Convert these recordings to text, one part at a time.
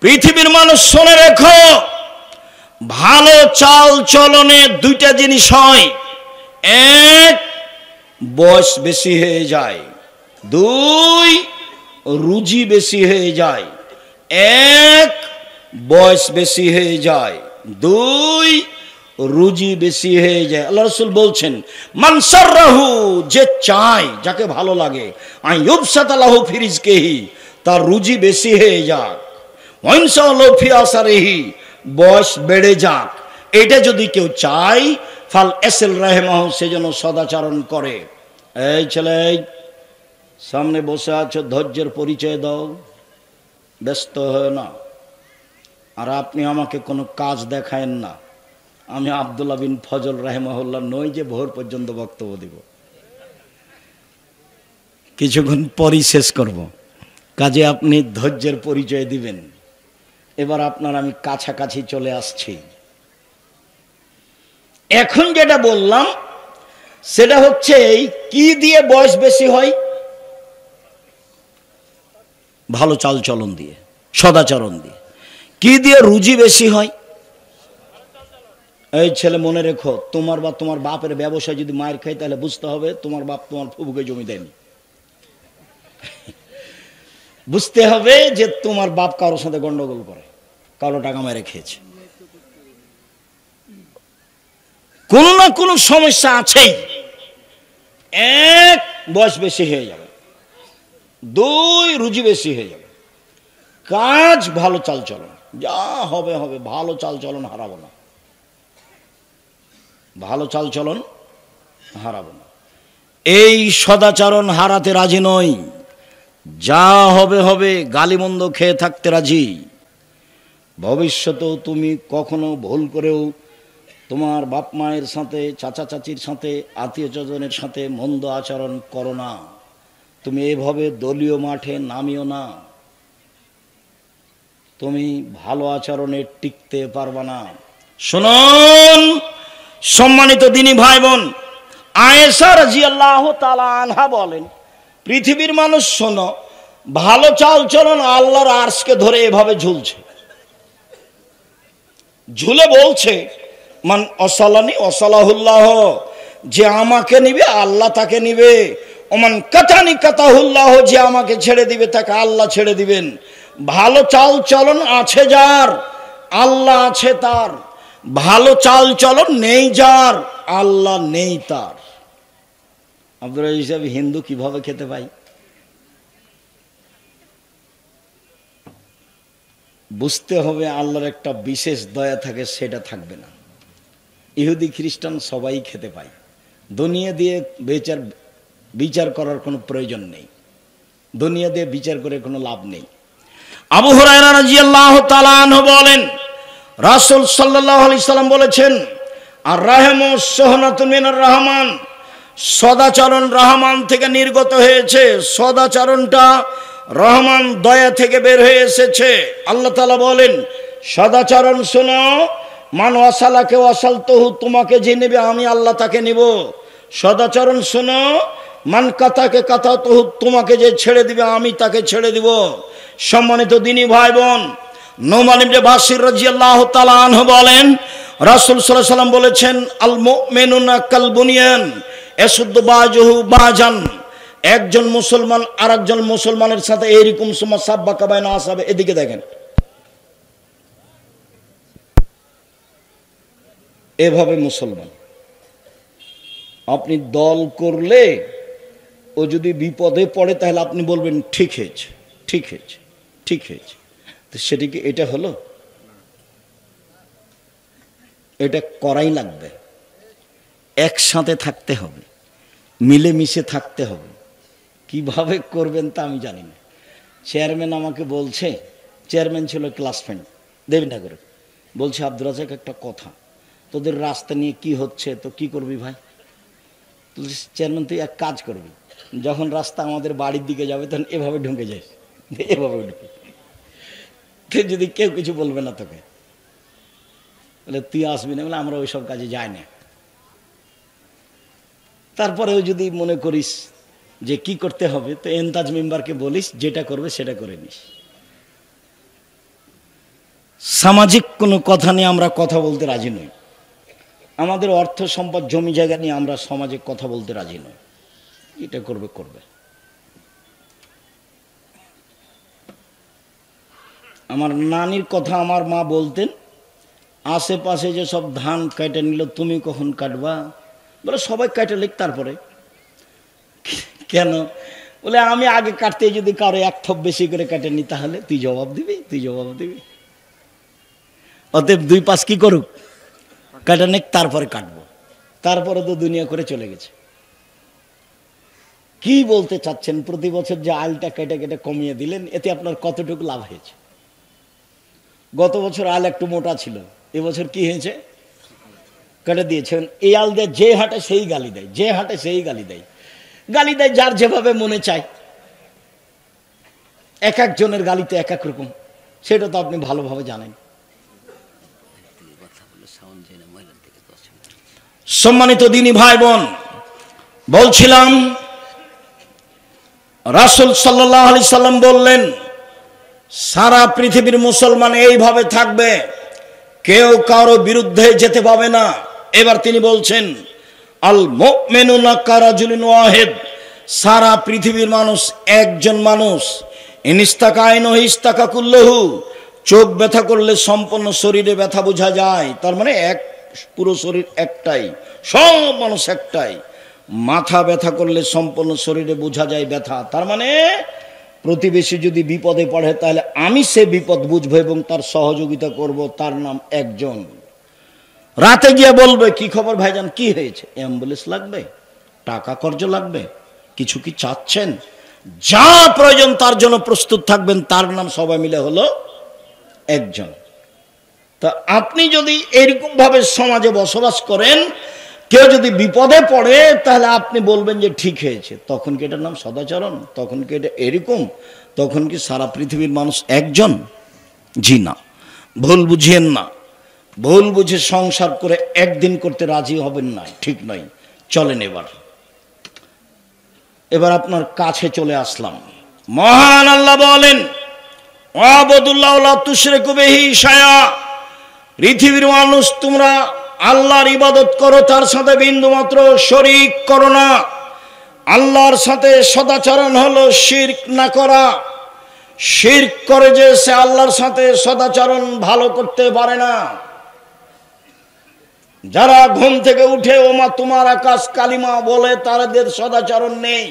পৃথিবীর মানুষ শুনে রেখো, ভালো চাল চলনে দুইটা জিনিস হয়। এক, বয়স বেশি হয়ে যায়। দুই, রুজি বেশি হয়ে যায়। এক, বয়স বেশি হয়ে যায়। দুই, রুজি বেশি হয়ে যায়। আল্লাহ রাসূল বলছেন, মান সাররাহু, যে চায়, যাকে ভালো লাগে, আইয়ুবসাতা লাহু ফি রিজকিহি, তার রুজি বেশি হয়ে যাক, ওয়াইনসালাহু ফি আসারিহি, বয়স বেড়ে যাক, এটা যদি কেউ চায়, ফাল এসেল রাহমাহু, সেজন্য সদাচরণ করে। এই ছেলে, সামনে বসে আছো, ধৈর্যের পরিচয় দাও, ব্যস্ত হয় না। আর আপনি আমাকে কোনো কাজ দেখায়েন না। আমি আব্দুল্লাহ বিন ফজল রাহিমাহুল্লাহ নই যে ভোর পর্যন্ত বক্তব্য দিব, কিছুক্ষণ পরই শেষ করব। কাজে আপনি ধৈর্যের পরিচয় দিবেন। এবার আপনার আমি কাছাকাছি চলে আসছি। এখন যেটা বললাম সেটা হচ্ছে, কি দিয়ে বয়স বেশি হয়? ভালো চাল চলন দিয়ে, সদাচরণ দিয়ে। কি দিয়ে রুজি বেশি হয়? এই ছেলে মনে রেখো, তোমার বা তোমার বাপের ব্যবসায় যদি মায়ের খাই, তাহলে বুঝতে হবে তোমার বাপ তোমার ফুফুকে জমি দেয়নি। বুঝতে হবে যে তোমার বাপ কারোর সাথে গন্ডগোল করে, কারো টাকা মেরে খেয়েছে, কোনো না কোনো সমস্যা আছেই। এক, বয়স বেশি হয়ে যাবে। দুই, রুজি বেশি হয়ে যাবে। কাজ, ভালো চাল চলন, যা হবে হবে, ভালো চাল চলন হারাবো না, ভালো চাল চলন হারাবো না। এই সদাচরণ হারাতে রাজি নই। যা হবে হবে, গালিমন্দ খেয়ে থাকতে রাজি। ভবিষ্যতেও তুমি কখনো ভুল করেও তোমার বাপ মায়ের সাথে, চাচা চাচির সাথে, আত্মীয় স্বজনের সাথে মন্দ আচরণ করো না। তুমি এভাবে দলীয় মাঠে নামিও না। তুমি ভালো আচরণে টিকতে পারবা না। শুনুন সম্মানিত দিনী ভাই বোন, আয়েশা রাদিয়াল্লাহু তাআলা আনহা বলেন, পৃথিবীর মানুষ শোনো, ভালো চাল চলন আল্লাহর আরশকে ধরে এভাবে ঝুলছে, ঝুলে বলছে, মান অসালানি অসালাহুল্লাহ, যে আমাকে নিবে আল্লাহ তাকে নিবে। ওমান কাতানি কাতাহুল্লাহ, যে আমাকে ছেড়ে দিবে তাকে আল্লাহ ছেড়ে দিবেন। ভালো চাল চলন আছে যার, আল্লাহ আছে তার। ভালো চাল চলন নেই যার, আল্লাহ নেই তার। আব্দুল রাজ্জাক সাহেব, হিন্দু কিভাবে খেতে পাই? বুঝতে হবে আল্লাহর একটা বিশেষ দয়া থাকে, সেটা থাকবে না। ইহুদি খ্রিস্টান সবাই খেতে পায়। দুনিয়া দিয়ে বিচার করার কোনো প্রয়োজন নেই, দুনিয়া দিয়ে বিচার করে কোনো লাভ নেই। আবু হুরায়রা রাদিয়াল্লাহু তাআলা আনহু বলেন, রাসূল সাল্লাল্লাহু আলাইহি সাল্লাম বলেছেন, আর রাহমু সুহনাতুন মিনার রহমান, সদাচরণ রহমান থেকে নির্গত হয়েছে। সদাচরণটা রহমান দয়া থেকে বের হয়ে এসেছে। আল্লাহ তাআলা বলেন, সদাচরণ শোনো, মান ওয়াসালাকে ওয়াসালতুহু, তোমাকে যে নেবে আমি আল্লাহ তাকে নিব। সদাচরণ শোনো, মান কাতাকে কাতাতুহু, তোমাকে যে ছেড়ে দিবে আমি তাকে ছেড়ে দিব। সম্মানিত দিনী ভাই বোন, নোমান ইবনে বাশির রাদিয়াল্লাহু তাআলা আনহু বলেন, রাসূল সাল্লাল্লাহু আলাইহি ওয়াসাল্লাম বলেছেন, আল মুমিনুনা কাল বুনিয়ান ইয়াসুদ্দু বাজুহু বাজান, একজন মুসলমান আরেকজন মুসলমানের সাথে এইরকম সুমা সাব্বাকা বাইনা আসাবে। এদিকে দেখেন, এভাবে মুসলমান। আপনি দল করলে ও যদি বিপদে পড়ে, তাহলে আপনি বলবেন ঠিক হয়েছে, ঠিক হয়েছে, ঠিক হয়েছে। তো সেটি কি এটা হলো? এটা করাই লাগবে। একসাথে থাকতে হবে, মিলেমিশে থাকতে হবে। কিভাবে করবেন তা আমি জানি না। চেয়ারম্যান আমাকে বলছে, চেয়ারম্যান ছিল ক্লাস ফ্রেন্ড দেবীনগরে, বলছে, আব্দুর রাজ্জাক একটা কথা, তোদের রাস্তা নিয়ে কি হচ্ছে, তো কি করবি ভাই? চেয়ারম্যান, তুই এক কাজ করবি, যখন রাস্তা আমাদের বাড়ির দিকে যাবে তখন এভাবে ঢুকে যাস, এভাবে ঢুকে, যদি কেউ কিছু বলবে না তোকে, বলে তুই আসবি না, বলে আমরা ওইসব কাজে যাই না। তারপরেও যদি মনে করিস যে কি করতে হবে, তো এন্তাজ মেম্বারকে বলিস, যেটা করবে সেটা করে নিস। সামাজিক কোনো কথা নিয়ে আমরা কথা বলতে রাজি নই। আমাদের অর্থ সম্পদ জমি জায়গা নিয়ে আমরা সমাজে কথা বলতে রাজি নই। এটা করবে করবে। আমার নানির কথা আমার মা বলতেন, আশেপাশে যে সব ধান কেটে নিল তুমি কখন কাটবা? বলে সবাই কেটে লিখ তারপরে। কেন? বলে আমি আগে কাটতে যদি কারো এক থপ বেশি করে কেটে নি তাহলে তুই জবাব দিবি, তুই জবাব দিবি। অতএব দুই পাশ কি করুক, কাটা নেক তারপরে কাটবো। তারপরে তো দুনিয়া করে চলে গেছে। কি বলতে চাচ্ছেন? প্রতি বছর যে আলটা কেটে কেটে কমিয়ে দিলেন, এতে আপনার কতটুকু লাভ হয়েছে? গত বছর আল একটু মোটা ছিল, এবছর কি হয়েছে? কেটে দিয়েছেন। এই আল দিয়ে যে হাঁটে সেই গালি দেয়, যে হাঁটে সেই গালি দেয়। গালি দেয় যার যেভাবে মনে চায়। এক একজনের গালিতে এক এক রকম, সেটা তো আপনি ভালোভাবে জানেন। সম্মানিত দিনী ভাই বোন, বলছিলাম রাসূল সাল্লাল্লাহু আলাইহি সাল্লাম বললেন সারা পৃথিবীর মুসলমান এইভাবে থাকবে, কেউ কারো বিরুদ্ধে যেতে পাবে না। এবার তিনি বলছেন আল মুমিনুনা কারাজুলিন ওয়াহিদ, সারা পৃথিবীর মানুষ একজন মানুষ। ইনিস্তাকাইনু ইস্তাকা কুল্লুহু, চোখ ব্যথা করলে সম্পূর্ণ শরীরে ব্যথা বোঝা যায়, তার মানে এক পুরো শরীর একটাই, সব মানুষ একটাই। মাথা ব্যথা করলে সম্পূর্ণ শরীরে বোঝা যায় ব্যথা, তার মানে প্রতিবেশী যদি বিপদে পড়ে তাহলে আমি সে বিপদ বুঝবো এবং তার সহযোগিতা করব, তার নাম একজন। রাতে গিয়ে বলবে কি খবর ভাইজান, কি হয়েছে? অ্যাম্বুলেন্স লাগবে, টাকা কর্জ লাগবে, কিছু কি চাচ্ছেন? যা প্রয়োজন তার জন্য প্রস্তুত থাকবেন, তার নাম সবাই মিলে হলো একজন। তা আপনি যদি এরকম ভাবে সমাজে বসবাস করেন, কেউ যদি বিপদে পড়ে তাহলে আপনি বলবেন যে ঠিক হয়েছে, তখন কি এটার নাম সদাচরণ? তখন কি এটা এরকম? তখন কি সারা পৃথিবীর মানুষ একজন? জি না, ভুল বুঝিয়েন না। ভুল বুঝে সংসার করে একদিন করতে রাজি হবেন না, ঠিক নয়। চলেন এবার আপনার কাছে চলে আসলাম। মহান আল্লাহ বলেন ওয়াবুদুল্লাহ লা তুশরিকু বিহি শাইআ, পৃথিবীর মানুষ তোমরা আল্লাহর ইবাদত করো, তার সাথে বিন্দুমাত্র শরীক করো না। আল্লাহর সাথে সদাচরণ হলো শিরক না করা। শিরক করে যে সে আল্লাহর সাথে সদাচরণ ভালো করতে পারে না। যারা ঘুম থেকে উঠে ওমা তোমার আকাশ কালিমা বলে, তাদের সদাচরণ নেই,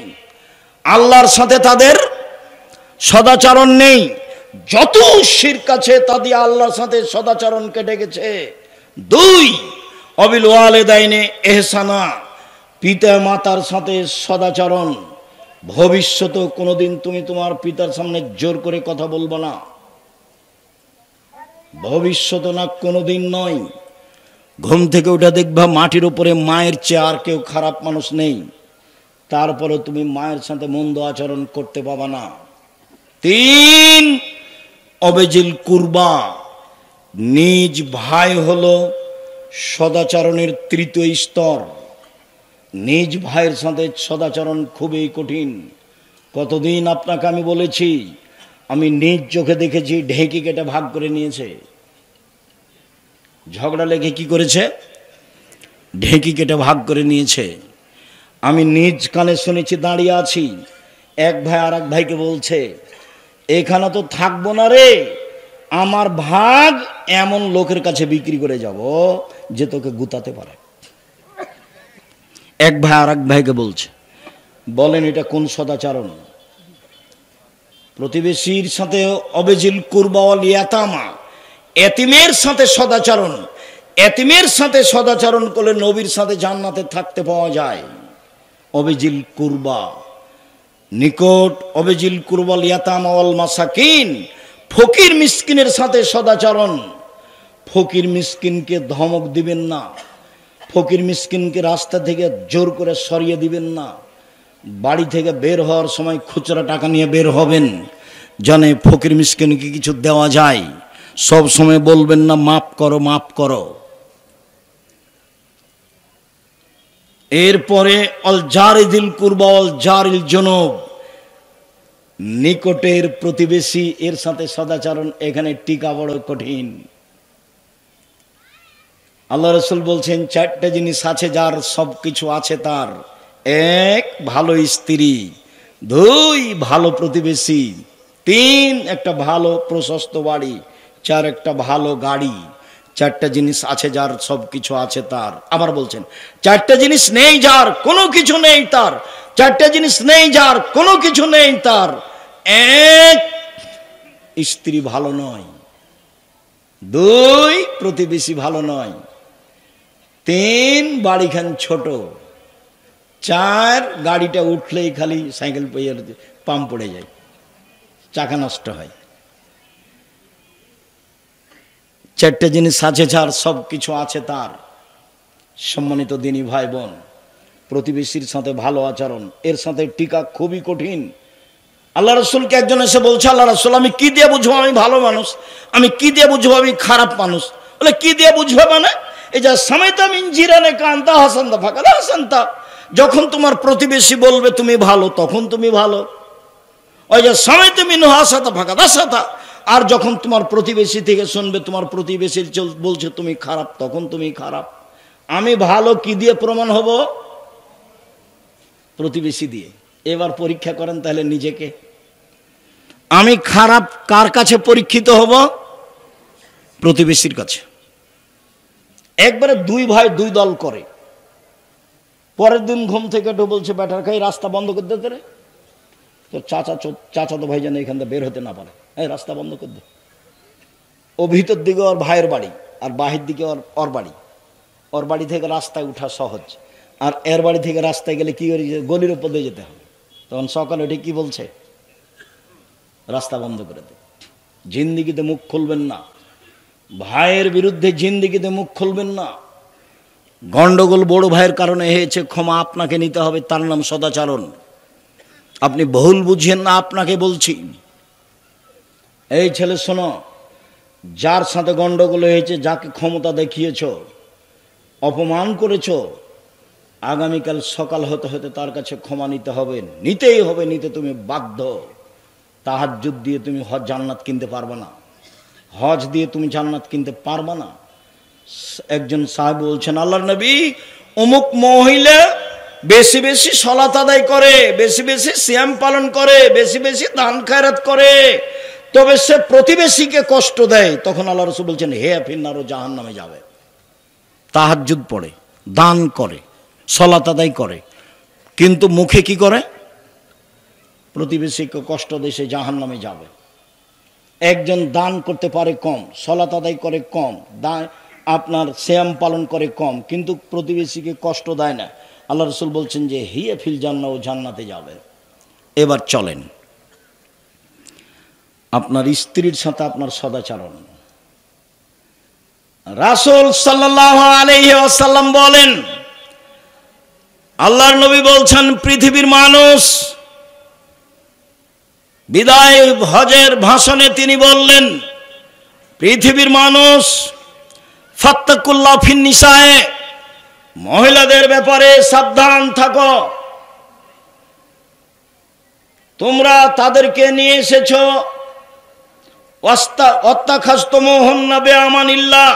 আল্লাহর সাথে তাদের সদাচরণ নেই। যত শিরক আছে তা দিয়ে আল্লাহর সাথে সদাচরণ কেটে গেছে। দুই, অবিল ওয়ালিদাইনে ইহসানা, পিতা মাতার সাথে সদাচরণ। ভবিষ্যতে কোনোদিন তুমি তোমার পিতার সামনে জোর করে কথা বলবো না, ভবিষ্যতে না, কোনোদিন নয়। ঘুম থেকে উঠে দেখবা মাটির উপরে মায়ের চেয়ে আর কেউ খারাপ মানুষ নেই, তারপরে তুমি মায়ের সাথে মন্দ আচরণ করতে পাবা না। তিন, অবেজিল কুরবা, নিজ ভাই হলো সদাচরণের তৃতীয় স্তর। নিজ ভাইয়ের সাথে সদাচরণ খুবই কঠিন। কতদিন আপনাকে আমি বলেছি, আমি নিজ চোখে দেখেছি ঢেঁকি কেটে ভাগ করে নিয়েছে। ঝগড়া লেগে কি করেছে? ঢেঁকি কেটে ভাগ করে নিয়েছে। আমি নিজ কানে শুনেছি, দাঁড়িয়ে আছি, এক ভাই আর এক ভাইকে বলছে এখানে তো থাকবো না রে, আমার ভাগ এমন লোকের কাছে বিক্রি করে যাব যে তোকে গুতাতে পারে। এক ভাই আর এক ভাইকে বলছে। বলেন এটা কোন সদাচরণ? প্রতিবেশীর সাথে অবেজিল কুরবা ওয়াল ইয়াতামা, এতিমের সাথে সদাচরণ। এতিমের সাথে সদাচরণ করলে নবীর সাথে জান্নাতে থাকতে পাওয়া যায়। অবেজিল কুরবা, নিকট অবেজিল কুরবাল ইয়াতামা ওয়াল মাসাকিন, ফকির মিসকিনের সাথে সদাচরণ। ফকির মিসকিনকে ধমক দিবেন না, ফকির মিসকিনকে রাস্তা থেকে জোর করে সরিয়ে দিবেন না। বাড়ি থেকে বের হওয়ার সময় খুচরা টাকা নিয়ে বের হবেন, জানে ফকির মিসকিনকে কিছু দেওয়া যায়। সব সময় বলবেন না মাফ করো মাফ করো। এরপরে অল জারিদিল কুরবা অল জারিল জুনুব, নিকটের প্রতিবেশী এর সাথে সদাচরণ, এখানে টিকা বড় কঠিন। আল্লাহ রাসূল বলছেন 4টা জিনিস আছে যার সবকিছু আছে তার। 1 ভালো স্ত্রী, 2 ভালো প্রতিবেশী, 3 একটা ভালো প্রশস্ত বাড়ি, 4 একটা ভালো গাড়ি। 4টা জিনিস আছে যার সবকিছু আছে তার। আবার বলছেন 4টা জিনিস নেই যার কোনো কিছু নেই তার। 4টা জিনিস নেই যার কোনো কিছু নেই তার। 1 স্ত্রী ভালো নয়, 2 প্রতিবেশী ভালো নয়, 3 বাড়িখান ছোট, 4 গাড়িটা উঠলেই খালি সাইকেল পাম্প পড়ে যায়, চাকা নষ্ট হয়। 4টা জিনিস আছে যার সবকিছু আছে তার। সম্মানিত দিনী ভাই বোন, প্রতিবেশীর সাথে ভালো আচরণ, এর সাথে টিকা খুবই কঠিন। আল্লাহ রাসূলকে একজন এসে বলছে, আল্লাহ রাসূল আমি কি দিয়ে বুঝবো আমি ভালো মানুষ, আমি কি দিয়ে বুঝবো আমি খারাপ মানুষ? বলে কি দিয়ে বুঝবে মানে এই যে সামেতা মিন জিরানে কান্তা হাসানতা ফাকাদা হাসানতা, যখন তোমার প্রতিবেশী বলবে তুমি ভালো তখন তুমি ভালো। ওই যে সামেতা মিন হাসাতা ফাকাদা হাসাতা, আর যখন তোমার প্রতিবেশী থেকে শুনবে তোমার প্রতিবেশী বলছে তুমি খারাপ তখন তুমি খারাপ। আমি ভালো কি দিয়ে প্রমাণ হব? প্রতিবেশী দিয়ে। এবার পরীক্ষা করেন তাহলে নিজেকে। আমি খারাপ কার কাছে পরীক্ষিত হব? প্রতিবেশীর কাছে। একবারে 2 ভাই 2 দল করে, পরের দিন ঘুম থেকে একটু বলছে ব্যাটার খাই রাস্তা বন্ধ করে দিতে রে, তো চাচা তো ভাই যেন এখান থেকে বের হতে না পারে, এই রাস্তা বন্ধ করে দে। ও ভিতর দিকে ওর ভাইয়ের বাড়ি আর বাহির দিকে ওর বাড়ি। ওর বাড়ি থেকে রাস্তায় উঠা সহজ, আর এর বাড়ি থেকে রাস্তায় গেলে কি করে গলির উপর দিয়ে যেতে হবে। তখন সকালে উঠে কি বলছে? রাস্তা বন্ধ করে দে। জিন্দিগিতে মুখ খুলবেন না, ভাইয়ের বিরুদ্ধে জিন্দিগিতে মুখ খুলবেন না। গন্ডগোল বড় ভাইয়ের কারণে হয়েছে, ক্ষমা আপনাকে নিতে হবে, তার নাম সদাচরণ। আপনি ভুল বুঝেন না, আপনাকে বলছি। এই ছেলে শোনো, যার সাথে গন্ডগোল হয়েছে, যাকে ক্ষমতা দেখিয়েছ, অপমান করেছ, আগামীকাল সকাল হতে হতে তার কাছে ক্ষমা নিতে হবে, নিতেই হবে, নিতে তুমি বাধ্য। তাহাজ্জুদ দিয়ে তুমি জান্নাত কিনতে পারবে না, হজ দিয়ে তুমি জান্নাত কিনতে পারবে না। একজন সাহেব বলছেন, আল্লাহর নবী অমুক মহিলা বেশি বেশি সালাত আদায় করে, বেশি বেশি সিয়াম পালন করে, বেশি বেশি দান খায়রাত করে, তবে সে প্রতিবেশীকে কষ্ট দেয়। তখন আল্লাহ রাসূল বলছেন হে ফিন্নার, জাহান্নামে যাবে। তাহাজ্জুদ পড়ে, দান করে, সালাত আদায় করে, কিন্তু মুখে কি করে? প্রতিবেশীকে কষ্ট দেয়, সে জাহান্নামে যাবে। একজন দান করতে পারে কম, সালাত আদায় করে কম, আপনার সিয়াম পালন করে কম, কিন্তু প্রতিবেশীকে কষ্ট দেয় না। আল্লাহ রাসূল বলছেন যে হিয়া ফিল জান্নাহ, ও জান্নাতে যাবে। এবার চলেন আপনার স্ত্রীর সাথে আপনার সদাচরণ। রাসূল সাল্লাল্লাহু আলাইহি ওয়াসাল্লাম বলেন, আল্লাহর নবী বলছেন পৃথিবীর মানুষ, বিদায় হজের ভাষণে তিনি বললেন পৃথিবীর মানুষ ফাত্তাকুল্লাহ ফিন নিসায়ে, মহিলাদের ব্যাপারে সাবধান থাকো। তোমরা তাদেরকে নিয়ে এসেছো অত্তাখাজতুমুহুন্না বিআমানিল্লাহ,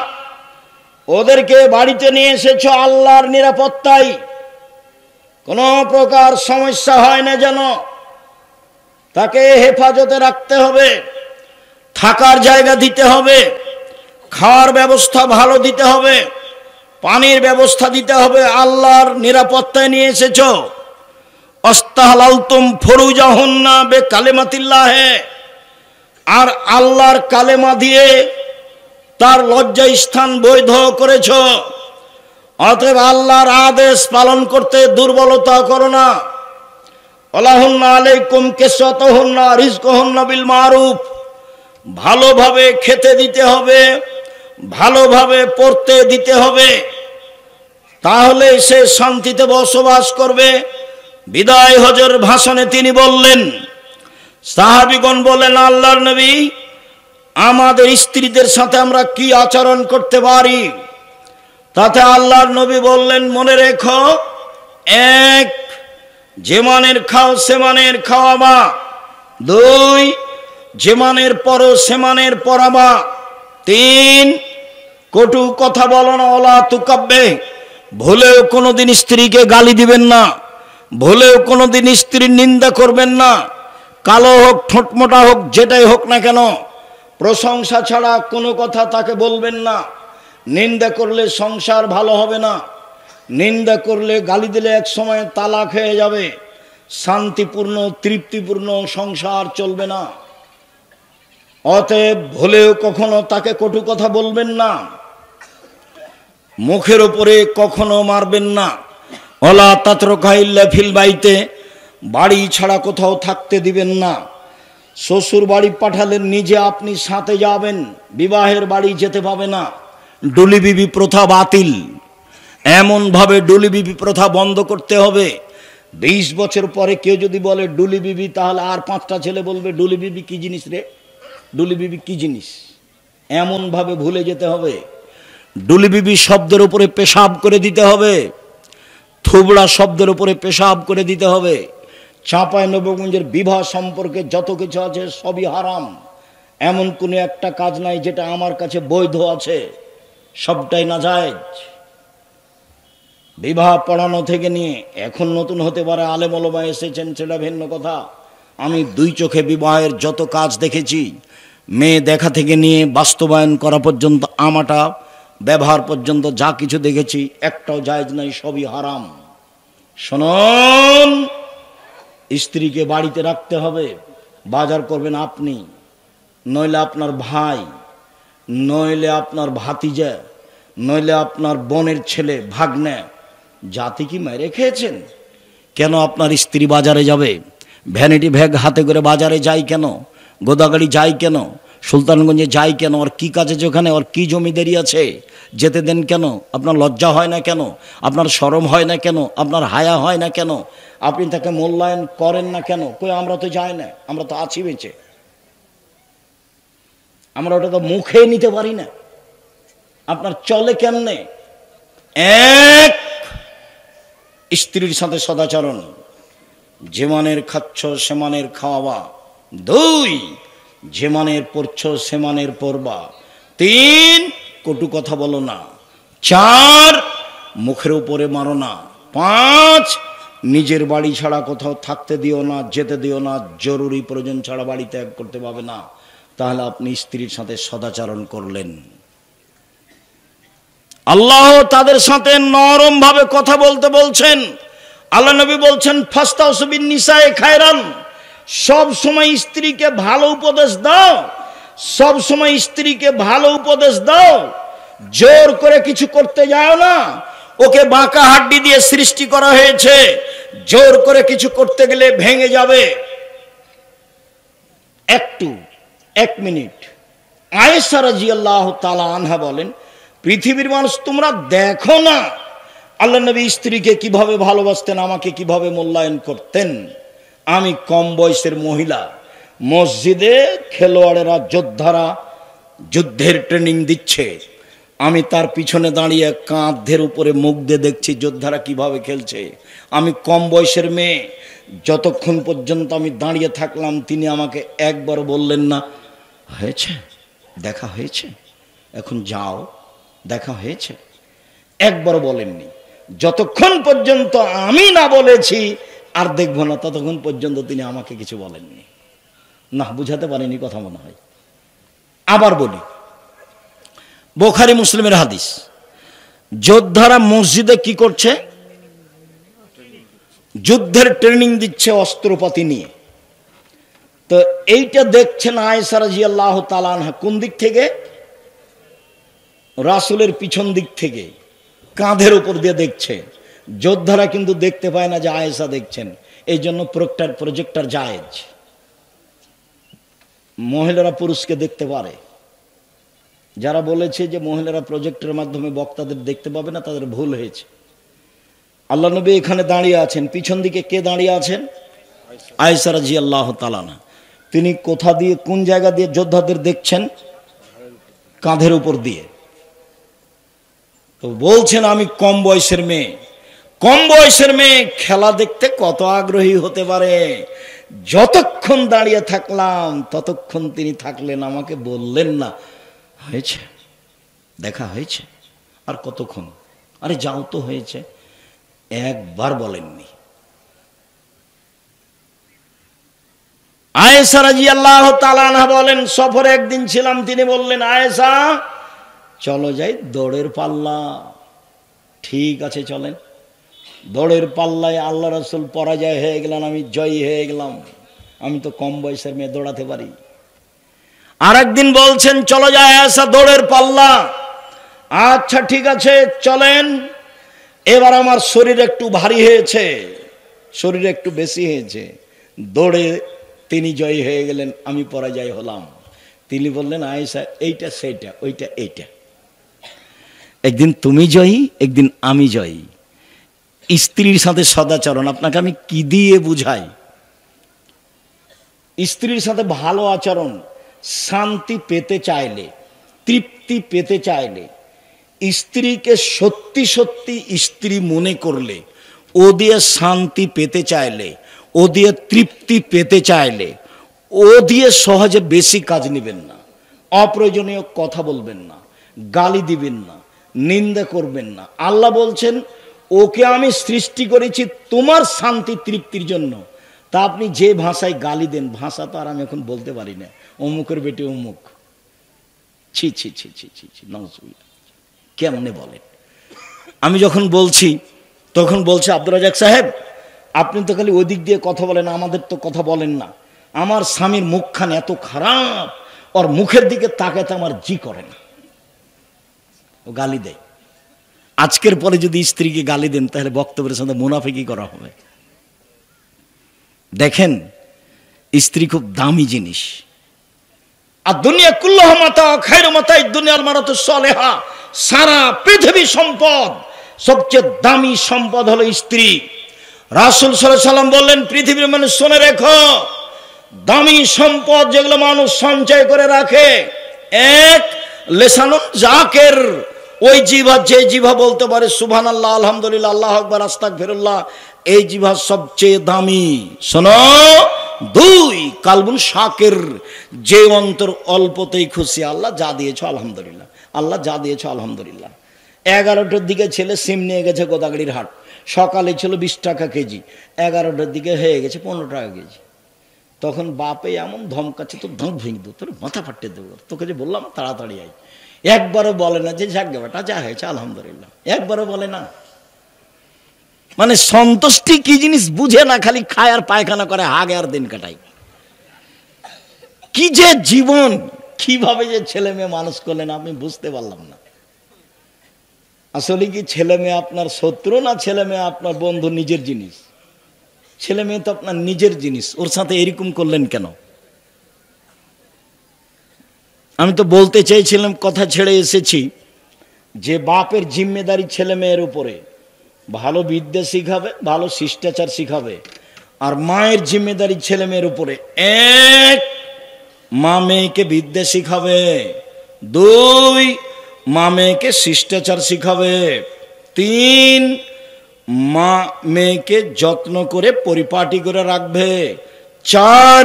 ওদেরকে বাড়িতে নিয়ে এসেছো আল্লাহর নিরাপত্তায়, কোনো প্রকার সমস্যা হয় না যেন। তাকে হেফাজতে রাখতে হবে, থাকার জায়গা দিতে হবে, খাওয়ার ব্যবস্থা ভালো দিতে হবে, পানির ব্যবস্থা দিতে হবে। আল্লাহর নিরাপত্তায় নিয়ে এসেছো। আস্তাহলালতুম ফুরুজাহুন্না বিকালিমাতিল্লাহি, আর আল্লাহর কালেমা দিয়ে তার লজ্জা স্থান বৈধ করেছ। অতএব আল্লাহর আদেশ পালন করতে দুর্বলতা করো না। ওয়ালাহুন্না আলাইকুম কিসওয়াতুহুন্না রিজকুহুন্না বিল মারুফ, ভালোভাবে খেতে দিতে হবে, ভালোভাবে পড়তে দিতে হবে, তাহলে সে শান্তিতে বসবাস করবে। বিদায় হজের ভাষণে তিনি বললেন, সাহাবীগণ বলেন আল্লাহর নবী আমাদের স্ত্রীদের সাথে আমরা কি আচরণ করতে পারি? তাতে আল্লাহর নবী বললেন, মনে রেখো, 1 যে মানের খাও সে মানের খাওয়াবা, 2 যে মানের পরো সে মানের পরাবা। 3 কটু কথা বলো না, ওলা তুকাব্বে, ভুলেও কোনোদিন স্ত্রীকে গালি দিবেন না, ভুলেও কোনোদিন স্ত্রীর নিন্দা করবেন না। কালো হোক ঠোঁটমোটা হোক যেটাই হোক না কেন, প্রশংসা ছাড়া কোনো কথা তাকে বলবেন না। নিন্দা করলে সংসার ভালো হবে না, নিন্দা করলে গালি দিলে এক সময় তালাক হয়ে যাবে, শান্তিপূর্ণ তৃপ্তিপূর্ণ সংসার চলবে না। অতএব ভুলেও কখনো তাকে কটু কথা বলবেন না, মুখের উপরে কখনো মারবেন না। ওলা তাতরুকা ইল্লা ফিল বাইতে, বাড়ি ছাড়া কোথাও থাকতে দিবেন না। শ্বশুর বাড়ি পাঠালে নিজে আপনি সাথে যাবেন, বিবাহের বাড়ি যেতে পাবে না। ডুলি বিবি প্রথা বাতিল, এমনভাবে ডুলি বিবি প্রথা বন্ধ করতে হবে। 20 বছর পরে কেউ যদি বলে ডুলি বিবি, তাহলে আর 5টা ছেলে বলবে ডুলি বিবি কি জিনিস রে, ডুলি বিবি কি জিনিস, এমনভাবে ভুলে যেতে হবে। ডুলি বিবি শব্দের উপরে পেশাব করে দিতে হবে, থুবড়া শব্দের উপরে পেশাব করে দিতে হবে। চাঁপাইনবাবগঞ্জের বিবাহ সম্পর্কে যত কিছু আছে সবই হারাম, এমন কোনো একটা কাজ নাই যেটা আমার কাছে বৈধ আছে, সবটাই নাজায়েজ। বিবাহ পড়ানো থেকে নিয়ে, এখন নতুন হতে পারে আলেম ওলামা এসেছেন সেটা ভিন্ন কথা। আমি 2 চোখে বিবাহের যত কাজ দেখেছি, মেয়ে দেখা থেকে নিয়ে বাস্তবায়ন করা পর্যন্ত, আমাটা ব্যবহার পর্যন্ত যা কিছু দেখেছি একটাও জায়েজ নাই, সবই হারাম। শুনুন, স্ত্রীকে বাড়িতে রাখতে হবে, বাজার করবেন আপনি, নইলে আপনার ভাই, নইলে আপনার ভাতিজা, নইলে আপনার বোনের ছেলে ভাগ্নে। জাতি কি মেরে খেয়েছেন? কেন আপনার স্ত্রী বাজারে যাবে? ভ্যানিটি ব্যাগ হাতে করে বাজারে যায় কেন? গোদাগাড়ি যায় কেন? সুলতানগঞ্জে যায় কেন? ওর কি কাজ আছে ওখানে? ওর কি জমিদারি আছে? যেতে দেন কেন? আপনার লজ্জা হয় না কেন? আপনার শরম হয় না কেন? আপনার হায়া হয় না কেন? আপনি তাকে মূল্যায়ন করেন না কেন? কই আমরা তো যাই না, আমরা তো আছি বেঁচে, আমরা ওটা তো মুখে নিতে পারি না। আপনার চলে কেমনে? 1 স্ত্রীর সাথে সদাচরণ, যে মানের খাচ্ছ সে মানের খাওয়াবা। 2 যে মানের পড়ছ সে মানের পড়বা। 3 কটু কথা বলো না। 4 মুখের উপরে মারো না। 5 নিজের বাড়ি ছাড়া কোথাও থাকতে দিও না, যেতে দিও না, জরুরি প্রয়োজন ছাড়া বাড়ি ত্যাগ করতে পাবে না। তাহলে আপনি স্ত্রীর সাথে সদাচরণ করলেন। আল্লাহ তাদের সাথে নরম ভাবে কথা বলতে বলছেন। আল্লাহ নবী বলছেন ফাস্তাউসু বিন নিসায়ে খায়রান, সব সময় স্ত্রীকে ভালো উপদেশ দাও, সব সময় স্ত্রীকে ভালো উপদেশ দাও। জোর করে কিছু করতে যাও না, ওকে বাঁকা হাড্ডি দিয়ে সৃষ্টি করা হয়েছে, জোর করে কিছু করতে গেলে ভেঙে যাবে। 1 মিনিট। আয়েশা রাদিয়াল্লাহু তাআলা আনহা বলেন, পৃথিবীর মানুষ তোমরা দেখো না আল্লাহ নবী স্ত্রীকে কিভাবে ভালোবাসতেন, আমাকে কিভাবে মূল্যায়ন করতেন। আমি কম বয়সের মহিলা, মসজিদে খেলোয়াড়েরা যোদ্ধারা যুদ্ধের ট্রেনিং দিচ্ছে, আমি তার পিছনে দাঁড়িয়ে কাঁধের উপরে মুখ দিয়ে দেখছি যোদ্ধারা কিভাবে খেলছে। আমি কম বয়সের মেয়ে, যতক্ষণ পর্যন্ত আমি দাঁড়িয়ে থাকলাম তিনি আমাকে একবারও বললেন না হয়েছে, দেখা হয়েছে, এখন যাও, দেখা হয়েছে, একবারও বলেননি। যতক্ষণ পর্যন্ত আমি না বলেছি আর দেখবো না, ততক্ষণ পর্যন্ত তিনি আমাকে কিছু বলেননি। না, বুঝাতে পারেনি কথা মনে হয়। আবার বলি, বুখারী মুসলিমের হাদিস, যোদ্ধারা মসজিদে কি করছে? যুদ্ধের ট্রেনিং দিচ্ছে অস্ত্রপাতি নিয়ে। তো এইটা দেখছেন আয়েশা রাদিয়াল্লাহু তাআলা আনহা কোন দিক থেকে? রাসূলের পিছন দিক থেকে, কাঁধের উপর দিয়ে দেখছে। যোদ্ধারা কিন্তু দেখতে পায় না যে আয়েশা দেখছেন, এই জন্য প্রজেক্টর জায়েজ। মহিলারা পুরুষকে দেখতে পারে। যারা বলেছে যে মহিলারা প্রজেক্টরের মাধ্যমে বক্তাদের দেখতে পাবে না, তাদের ভুল হয়েছে। আল্লাহ নবী এখানে দাঁড়িয়ে আছেন, পিছন দিকে কে দাঁড়িয়ে আছেন? আয়েশা রাদিয়াল্লাহু তাআলা। তিনি কোথা দিয়ে, কোন জায়গা দিয়ে যোদ্ধাদের দেখছেন? কাঁধের উপর দিয়ে। তো বলছেন আমি কম বয়সের মেয়ে, কম বয়সের মেয়ে খেলা দেখতে কত আগ্রহী হতে পারে। যতক্ষণ দাঁড়িয়ে থাকলাম ততক্ষণ তিনি থাকলেন, আমাকে বললেন না হয়েছে, দেখা হয়েছে, আর কতক্ষণ, আরে যাও তো, হয়েছে, একবার বলেননি। আয়েশা রাদিয়াল্লাহু তাআলা আনহা বলেন, সফরে একদিন ছিলাম, তিনি বললেন, আয়েশা চলো যাই দৌড়ের পাল্লা। ঠিক আছে চলেন। দৌড়ের পাল্লায় আল্লাহ রাসূল পরাজয় হয়ে গেলেন, আমি জয়ী হয়ে গেলাম। আমি তো কম বয়সের মেয়ে, দৌড়াতে পারি। আর একদিন বলছেন চলো যায় আয়েশা দৌড়ের পাল্লা। আচ্ছা ঠিক আছে চলেন। এবার আমার শরীর একটু ভারী হয়েছে, শরীর একটু বেশি হয়েছে। দৌড়ে তিনি জয়ী হয়ে গেলেন, আমি পরাজয় হলাম। তিনি বললেন আয়েশা এইটা সেইটা, ওইটা এইটা। একদিন তুমি জয়ী, একদিন আমি জয়ী। স্ত্রীর সাথে সদাচরণ আপনাকে আমি কি দিয়ে বুঝাই? স্ত্রীর সাথে ভালো আচরণ, শান্তি পেতে চাইলে, তৃপ্তি পেতে চাইলে, স্ত্রীকে সত্যি সত্যি স্ত্রী মনে করলে, ও দিয়ে শান্তি পেতে চাইলে, ও দিয়ে তৃপ্তি পেতে চাইলে, ও দিয়ে সহজে বেশি কাজ নেবেন না, অপ্রয়োজনীয় কথা বলবেন না, গালি দিবেন না, নিন্দা করবেন না। আল্লাহ বলছেন ওকে আমি সৃষ্টি করেছি তোমার শান্তি তৃপ্তির জন্য। তা আপনি যে ভাষায় গালি দেন, ভাষা তো আর আমি এখন বলতে পারি না, অমুকের বেটে অমুক, ছি ছি ছি ছি ছি ছি, নাউজুবিল্লাহ, কেমনে বলেন? আমি যখন বলছি তখন বলছে আব্দুর রাজ্জাক সাহেব আপনি তো খালি ওই দিক দিয়ে কথা বলেন, আমাদের তো কথা বলেন না। আমার স্বামীর মুখখান এত খারাপ, ওর মুখের দিকে তাকাতে আমার জি করে না। ও গালি দেয়। আজকের পরে যদি স্ত্রীকে গালি দেন তাহলে বক্তব্যের সাথে মুনাফিকি করা হবে। দেখেন স্ত্রী খুব দামি জিনিস। আর দুনিয়া কুল্লাহু মাতা খায়রু মাতাই দুনিয়াল মারাতু সালেহা, সারা পৃথিবী সম্পদ সবচেয়ে দামি সম্পদ হলো স্ত্রী। রাসূল সাল্লাল্লাহু আলাইহি সাল্লাম বললেন পৃথিবীর মানুষ শুনে রেখো, দামি সম্পদ যেগুলো মানুষ সঞ্চয় করে রাখে, এক লিসানুন যাকির, ওই জিহ্বা, যে জিহ্বা বলতে পারে সুবহানাল্লাহ, আলহামদুলিল্লাহ, আল্লাহু আকবার, আস্তাগফিরুল্লাহ, এই জিহ্বা সবচেয়ে দামি। শোনো, দুই কালবুন শাকির, যে অন্তর অল্পতেই খুশি, আল্লাহ যা দিয়েছো আলহামদুলিল্লাহ, আল্লাহ যা দিয়েছো আলহামদুলিল্লাহ। 11টার দিকে ছেলে সিম নিয়ে গেছে গোদাগাড়ির হাট, সকালে ছিল 20 টাকা কেজি, 11টার দিকে হয়ে গেছে 15 টাকা কেজি। তখন বাপে এমন ধমকাচ্ছে, তোর দাঁত ভেঙে দেবো, তোর মাথা ফাটিয়ে দেবো, তোকে যে বললাম তাড়াতাড়ি আয়। একবারও বলে না যে যাক বেটা যা হয়েছে আলহামদুলিল্লাহ, একবারও বলে না। মানে সন্তুষ্টি কি জিনিস বুঝে না, খালি খায় আর পায়খানা করে, হাগে আর দিন কাটায়। কি যে জীবন, কিভাবে যে ছেলে মেয়ে মানুষ করলেন আমি বুঝতে পারলাম না। আসলে কি ছেলে মেয়ে আপনার শত্রু, না ছেলে মেয়ে আপনার বন্ধু, নিজের জিনিস? ছেলে মেয়ে তো আপনার নিজের জিনিস, ওর সাথে এরকম করলেন কেন? আমি তো বলতে চাইছিলাম, কথা ছেড়ে এসেছি, যে বাপের জিম্মেদারি ছেলে মেয়ের উপরে, ভালো বিদ্যা শিখাবে, ভালো শিষ্টাচার শিখাবে। আর মায়ের জিম্মেদারি ছেলে মেয়ের উপরে, এক মা মেয়েকে বিদ্যা শিখাবে, দুই মা মেয়েকে শিষ্টাচার শিখাবে, তিন মা মেয়েকে যত্ন করে পরিপাটি করে রাখবে, চার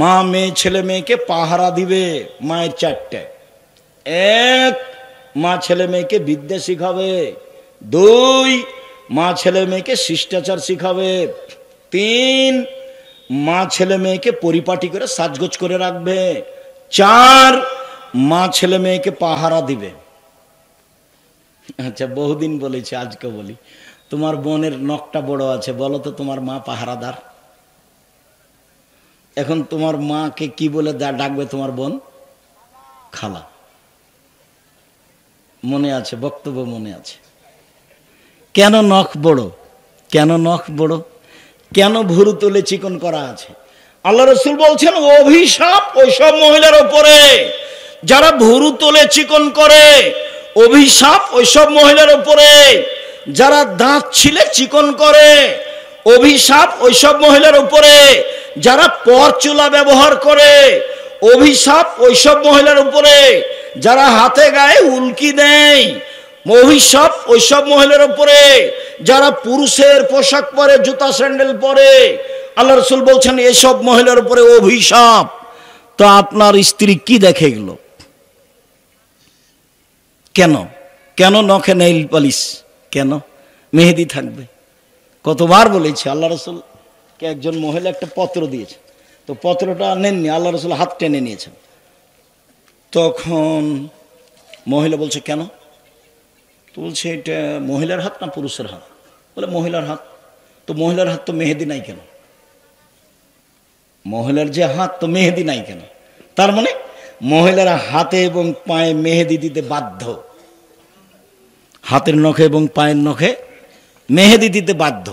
মা মেয়ে ছেলে মেয়েকে পাহারা দিবে। মায়ের চারটে, এক মা ছেলে মেয়েকে বিদ্যা শিখাবে, দুই মা ছেলে মেয়েকে শিষ্টাচার শিখাবে, তিন মা ছেলে মেয়েকে পরিপাটি করে সাজগোজ করে রাখবে, চার মা ছেলে মেয়েকে পাহারা দিবে। আচ্ছা বহুদিন বলেছি, আজকে বলি, তোমার বোনের নখটা বড় আছে, বলো তো তোমার মা পাহারাদার? এখন তোমার মাকে কি বলে ডাকবে তোমার বোন? খালা। মনে আছে, বক্তব্য মনে আছে। কেন নখ বড়? কেন নখ বড়? কেন ভুরু তুলে চিকন করা আছে? আল্লাহ রাসূল বলছেন অভিশাপ ওইসব মহিলার উপরে যারা ভুরু তুলে চিকন করে, অভিশাপ ওইসব মহিলার উপরে যারা দাঁত ছিলে চিকন করে, অভিশাপ ওইসব মহিলার উপরে যারা পরচুলা ব্যবহার করে, অভিশাপ ওইসব মহিলার উপরে যারা হাতে গায়ে উল্কি দেয়, অভিশাপ ওইসব মহিলার উপরে যারা পুরুষের পোশাক পরে, জুতা স্যান্ডেল পরে, আল্লাহ রাসূল বলছেন এসব মহিলার উপরে অভিশাপ। তো আপনার স্ত্রী কি দেখে এগুলো? কেন কেন নখে নেইল পালিশ, কেন মেহেদি থাকবে? কতবার বলেছি, আল্লাহ রাসূলকে একজন মহিলা একটা পত্র দিয়েছে, তো পত্রটা নেননি, আল্লাহ রাসূল হাত টেনে নিয়েছেন। তখন মহিলা বলছে কেন? তো বলছে এটা মহিলার হাত না পুরুষের হাত? বলে মহিলার হাত। তো মহিলার হাত তো মেহেদি নাই কেন? মহিলার যে হাত তো মেহেদি নাই কেন? তার মানে মহিলারা হাতে এবং পায়ে মেহেদি দিতে বাধ্য, হাতের নখে এবং পায়ের নখে মেহেদি দিতে বাধ্য।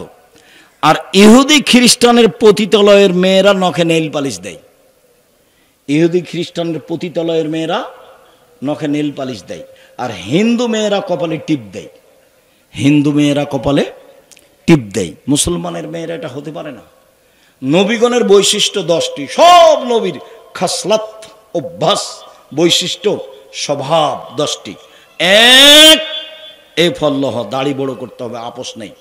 আর ইহুদি খ্রিস্টানের পতিতালয়ের মেয়েরা নখে নেইল পালিশ দেয়। ইহুদি খ্রিস্টানের পতিতালয়ের মেয়েরা নখে নেইল পালিশ দেয়। আর হিন্দু মেয়েরা কপালে টিপ দেয়। হিন্দু মেয়েরা কপালে টিপ দেয়। মুসলমানের মেয়েরা এটা হতে পারে না। নবীগণের বৈশিষ্ট্য 10টি, সব নবীর খাসলাত, অভ্যাস, বৈশিষ্ট্য, স্বভাব 10টি। এক, এ ফল্লহ, দাড়ি বড় করতে হবে, আপোষ নেই।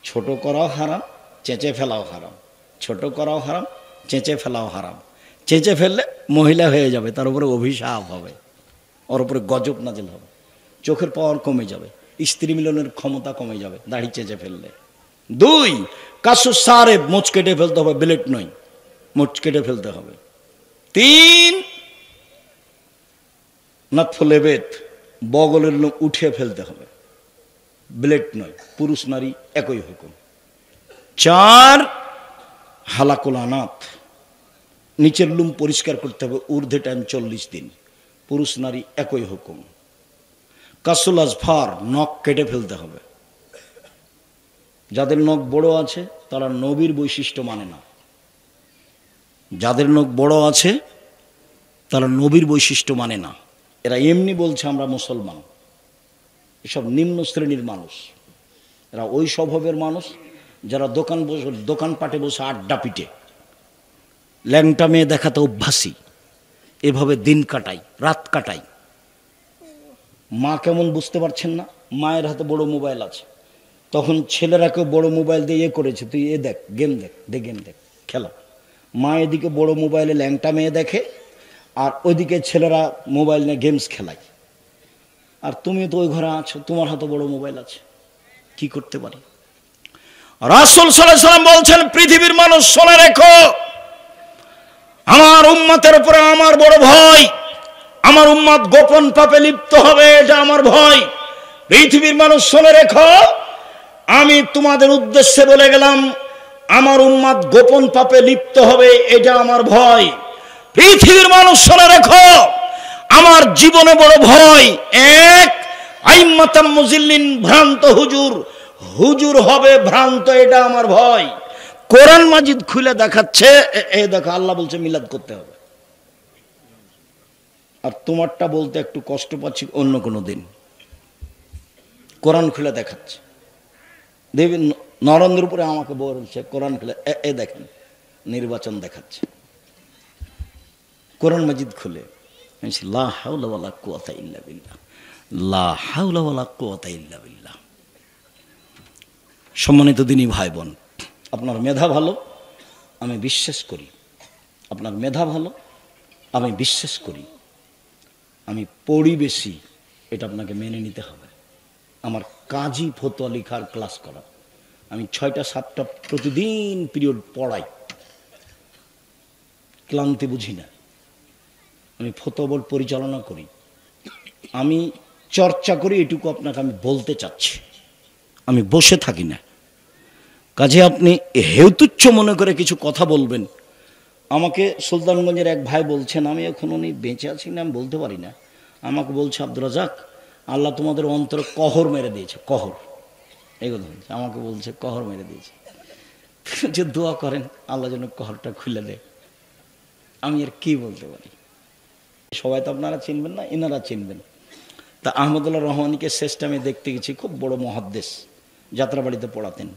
ছোট করাও হারাম, চেঁচে ফেলাও হারাম। ছোট করাও হারাম, চেঁচে ফেলাও হারাম। চেঁচে ফেললে মহিলা হয়ে যাবে, তার উপরে অভিশাপ হবে, ওর উপরে গজব নাজিল হবে, চোখের পাওয়ার কমে যাবে, স্ত্রী মিলনের ক্ষমতা কমে যাবে দাড়ি চেঁচে ফেললে। 2, কাসু সারে, মোচ কেটে ফেলতে হবে, ব্লেড নয়, মোচ কেটে ফেলতে হবে। 3, নাতফুলে বেত, বগলের লোম উঠিয়ে ফেলতে হবে, ব্লেড নয়, পুরুষ নারী একই হুকুম। 4, হালাকুল আনাত, নিচের লুম পরিষ্কার করতে হবে, ঊর্ধ্বে টাইম 40 দিন, পুরুষ নারী একই হুকুম। কাসুল আজফার, নখ কেটে ফেলতে হবে। যাদের নখ বড় আছে তারা নবীর বৈশিষ্ট্য মানে না। যাদের নখ বড় আছে তারা নবীর বৈশিষ্ট্য মানে না। এরা এমনি বলছে আমরা মুসলমান। এসব নিম্ন শ্রেণীর মানুষ, এরা ওই স্বভাবের মানুষ যারা দোকানপাটে বসে আড্ডা পিটে, ল্যাংটা মেয়ে দেখাতে অভ্যাসী, এভাবে দিন কাটাই, রাত কাটাই। মা কেমন বুঝতে পারছেন না? মায়ের হাতে বড় মোবাইল আছে, তখন ছেলেরাকে বড় মোবাইল দিয়ে করেছে, তুই এ দেখ, গেম দেখ, গেম দেখ, খেলা। মা এদিকে বড় মোবাইলে ল্যাংটা মেয়ে দেখে, আর ওইদিকে ছেলেরা মোবাইল নিয়ে গেমস খেলায়। আর তুমি তো ওই ঘরে আছো, তোমার হাতে বড় মোবাইল আছে, কি করতে পারি? রাসূল সাল্লাল্লাহু আলাইহি ওয়াসাল্লাম বলছেন, পৃথিবীর মানুষ শুনে রেখো, আমার উম্মতের উপরে আমার বড় ভয়। আমার উম্মত গোপন পাপে লিপ্ত হবে, এটা আমার ভয়। পৃথিবীর মানুষ শুনে রেখো, আমি তোমাদের উদ্দেশ্যে বলে গেলাম, আমার উম্মত গোপন পাপে লিপ্ত হবে, এটা আমার ভয়। পৃথিবীর মানুষ শুনে রেখো, আমার জীবনে বড় ভয়। 1, আইম্মাতাম মুজিল্লিন, ভ্রান্ত হুজুর, হুজুর হবে ভ্রান্ত, এটা আমার ভয়। কোরআন মাজিদ খুলে দেখাচ্ছে, এই দেখো আল্লাহ বলছে মিলাদ করতে হবে, আর তোমারটা বলতে একটু কষ্ট পাচ্ছি অন্য কোনো দিন। কোরআন খুলে দেখাচ্ছে, দেখবেন নরেন্দ্র উপরে আমাকে বলছে কোরআন খুলে, এ দেখেন নির্বাচন দেখাচ্ছে, কোরআন মাজিদ খুলে। লা হাওলা ওয়ালা কুওয়াতা ইল্লা বিল্লাহ, লা হাওলা ওয়ালা কুওয়াতা ইল্লা বিল্লাহ। সম্মানিত দিনী ভাই বোন, আপনার মেধা ভালো, আমি বিশ্বাস করি। আপনার মেধা ভালো, আমি বিশ্বাস করি। আমি পড়ি বেশি, এটা আপনাকে মেনে নিতে হবে। আমার কাজই ফতোয়া লেখার ক্লাস করা। আমি 6টা 7টা প্রতিদিন পিরিয়ড পড়াই, ক্লান্তি বুঝি না। আমি ফতোয়া বোর্ড পরিচালনা করি, আমি চর্চা করি, এটুকু আপনাকে আমি বলতে চাচ্ছি। আমি বসে থাকি না। কাজে আপনি হেতুচ্ছ মনে করে কিছু কথা বলবেন। আমাকে সুলতানগঞ্জের এক ভাই বলছেন, আমি এখন উনি বেঁচে আছি না আমি বলতে পারি না, আমাকে বলছে আব্দুর রাজ্জাক, আল্লাহ তোমাদের অন্তরে কহর মেরে দিয়েছে, কহর। এই কথা বলছে, আমাকে বলছে কহর মেরে দিয়েছে, যে দোয়া করেন আল্লাহ যেন কহরটা খুলে দেয়। আমি আর কি বলতে পারি? সবাই তো আপনারা চিনবেন না, এনারা চিনবেন। তা আহমদুল্লাহ রহমানীকে শেষটা আমি দেখতে গেছি, খুব বড় মহাদ্দেশ, যাত্রাবাড়িতে পড়াতেন।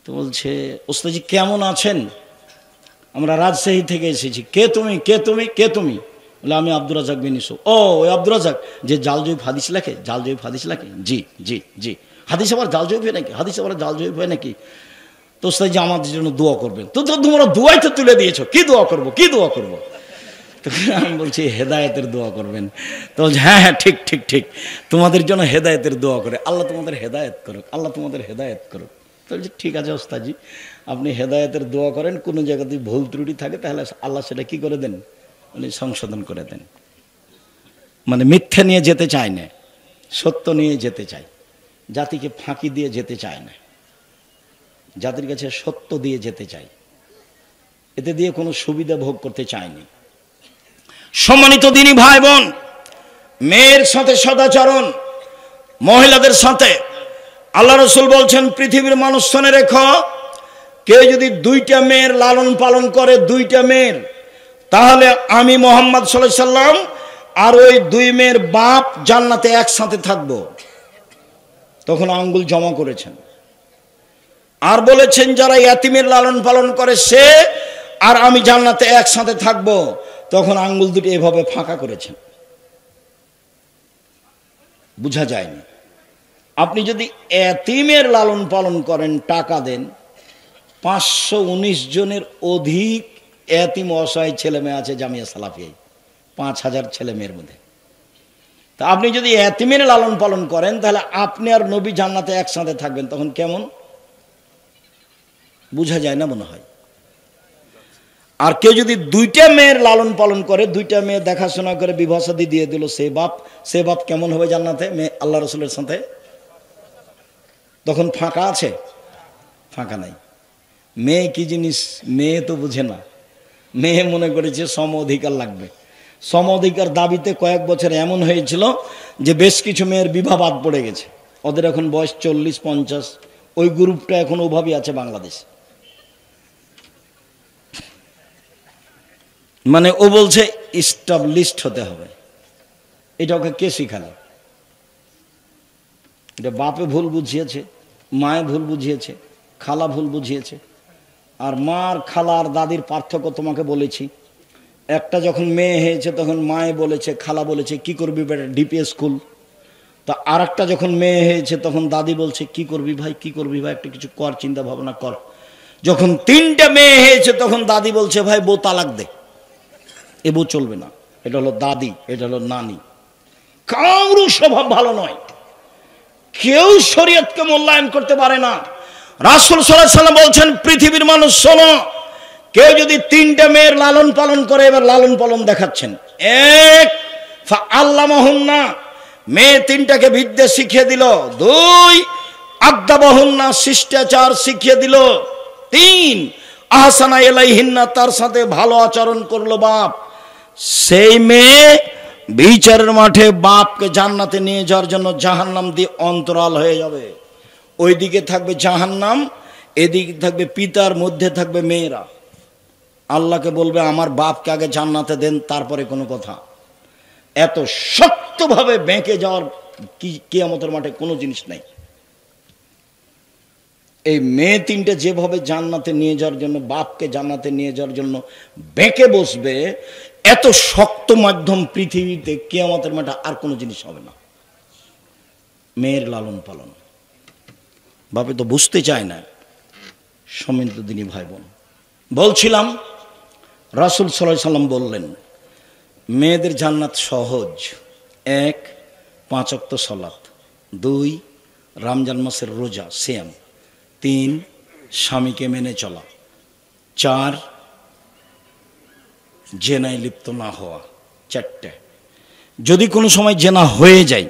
তো বলছে, ওস্তাদজি কেমন আছেন? আমরা রাজশাহী থেকে এসেছি। কে তুমি, কে তুমি, কে তুমি? বলে আমি আব্দুর রাজ্জাক বিন ইউসুফ। ও ওই আব্দুর রাজ্জাক যে জাল জয়ীফ হাদিস লেখে, জাল জয়ীফ হাদিস লেখে? জি জি জি। হাদিস আবার জাল জয়ীফ হয় নাকি? হাদিস আবার জাল জয়ীফ হয় নাকি? তো ওস্তাদ আমাদের জন্য দোয়া করবেন। তো তোমরা দোয়াই তো তুলে দিয়েছো, কি দোয়া করবো, কি দোয়া করবো? তখন আমি বলছি হেদায়েতের দোয়া করবেন। তো বলছে হ্যাঁ হ্যাঁ ঠিক ঠিক ঠিক, তোমাদের জন্য হেদায়েতের দোয়া করে, আল্লাহ তোমাদের হেদায়েত করুক, আল্লাহ তোমাদের হেদায়েত করুক। তো বলছি ঠিক আছে ওস্তাদজি, আপনি হেদায়েতের দোয়া করেন, কোনো জায়গাতে ভুল ত্রুটি থাকে তাহলে আল্লাহ সেটা কি করে দেন, উনি সংশোধন করে দেন। মানে মিথ্যা নিয়ে যেতে চায় না, সত্য নিয়ে যেতে চায়, জাতিকে ফাঁকি দিয়ে যেতে চায় না, জাতির কাছে সত্য দিয়ে যেতে চায়, এতে দিয়ে কোনো সুবিধা ভোগ করতে চায়নি। সম্মানিত দিনী ভাই বোন, মেয়ের সাথে সদাচরণ, মহিলাদের সাথে আল্লাহ রাসূল বলছেন পৃথিবীর মানুষ শুনে রেখো, কেউ যদি 2টা মেয়ের লালন পালন করে, 2টা মেয়ের, তাহলে আমি মুহাম্মদ সাল্লাল্লাহু আলাইহি সাল্লাম আর ওই 2 মেয়ের বাপ জান্নাতে একসাথে থাকবো। তখন আঙ্গুল জমা করেছেন আর বলেছেন যারা ইয়াতিমের লালন পালন করে সে আর আমি জান্নাতে একসাথে থাকবো। তখন আঙ্গুল দুটি এভাবে ফাঁকা করেছেন, বোঝা যায়নি। আপনি যদি ইয়াতিমের লালন পালন করেন, টাকা দেন, 519 জনের অধিক ইয়াতিম অসহায় ছেলে মেয়ে আছে জামিয়া সালাফিয়ায়, 5000 ছেলে মেয়ের মধ্যে। তা আপনি যদি ইয়াতিমের লালন পালন করেন তাহলে আপনি আর নবী জান্নাতে একসাথে থাকবেন, তখন কেমন বোঝা যায় না মনে হয়। আর কেউ যদি 2টা মেয়ের লালন পালন করে, 2টা মেয়ে দেখাশোনা করে বিবাহ শাদী দিয়ে দিল, সে বাপ কেমন হবে জান্নাতে মেয়ে আল্লাহ রাসূলের সাথে? তখন ফাঁকা আছে? ফাঁকা নাই। মেয়ে কি জিনিস মেয়ে তো বুঝে না, মেয়ে মনে করেছে সম অধিকার লাগবে। সম অধিকার দাবিতে কয়েক বছর এমন হয়েছিল যে বেশ কিছু মেয়ের বিবাহ বাদ পড়ে গেছে, ওদের এখন বয়স 40-50, ওই গ্রুপটা এখন ওভাবেই আছে বাংলাদেশে। মানে ও বলছে ইস্টাবলিশড হতে হবে। এটা ওকে কে শিখালো? এটা বাপে ভুল বুঝিয়েছে, মায়ে ভুল বুঝিয়েছে, খালা ভুল বুঝিয়েছে। আর মার, খালা আর দাদির পার্থক্য তোমাকে বলেছি। একটা যখন মেয়ে হয়েছে তখন মায়ে বলেছে, খালা বলেছে কি করবি বেটা ডিপিএস স্কুল। তা আর একটা যখন মেয়ে হয়েছে তখন দাদি বলছে কি করবি ভাই, কি করবি ভাই, একটা কিছু কর, চিন্তা ভাবনা কর। যখন 3টে মেয়ে হয়েছে তখন দাদি বলছে ভাই বউ তালাক দে, এ বউ চলবে না। এটা হলো দাদি, এটা হলো নানি। কারো স্বভাব ভালো নয়, কেউ শরীয়তকে মূল্যায়ন করতে পারে না। রাসূল সাল্লাল্লাহু আলাইহি ওয়াসাল্লাম বলছেন পৃথিবীর মানুষ শোনো, কেউ যদি 3টে মেয়ের লালন পালন করে, এবার লালন পালন দেখাচ্ছেন। 1 ফাআল্লামাহুন্না, মেয়ে 3টাকে বিদ্যা শিখিয়ে দিল। 2 আদাবাহুন্না, শিষ্টাচার শিখিয়ে দিল। 3 আহসানা ইলাইহিন্না, তার সাথে ভালো আচরণ করলো বাপ। সেই মেয়ে বিচারের মাঠে বাপকে জান্নাতে নিয়ে যাওয়ার জন্য জাহান্নাম দিয়ে অন্তরাল হয়ে যাবে। ওইদিকে থাকবে জাহান্নাম, এদিকে থাকবে পিতার, মধ্যে থাকবে মেয়েরা। আল্লাহকে বলবে আমার বাপকে আগে জান্নাতে দেন, তারপরে কোনো কথা। এত শক্তভাবে বেঁকে যাওয়ার কিয়ামতের মাঠে কোনো জিনিস নাই। এই মেয়ে 3টে যেভাবে জান্নাতে নিয়ে যাওয়ার জন্য, বাপকে জান্নাতে নিয়ে যাওয়ার জন্য বেঁকে বসবে, এত শক্ত মাধ্যম পৃথিবীতে কিয়ামতের মাঠে আর কোনো জিনিস হবে না। মেয়ের লালন পালন বাপে তো বুঝতে চায় না। সম্মানিত দিনী ভাই বোন, বলছিলাম রাসূল সাল্লাল্লাহু আলাইহি সাল্লাম বললেন মেয়েদের জান্নাত সহজ। 1 5 ওয়াক্ত সালাত, 2 রমজান মাসের রোজা সিয়াম, 3 স্বামীকে মেনে চলা, 4 জেনায় লিপ্ত না হওয়া। 4টে। যদি কোনো সময় জেনা হয়ে যায়,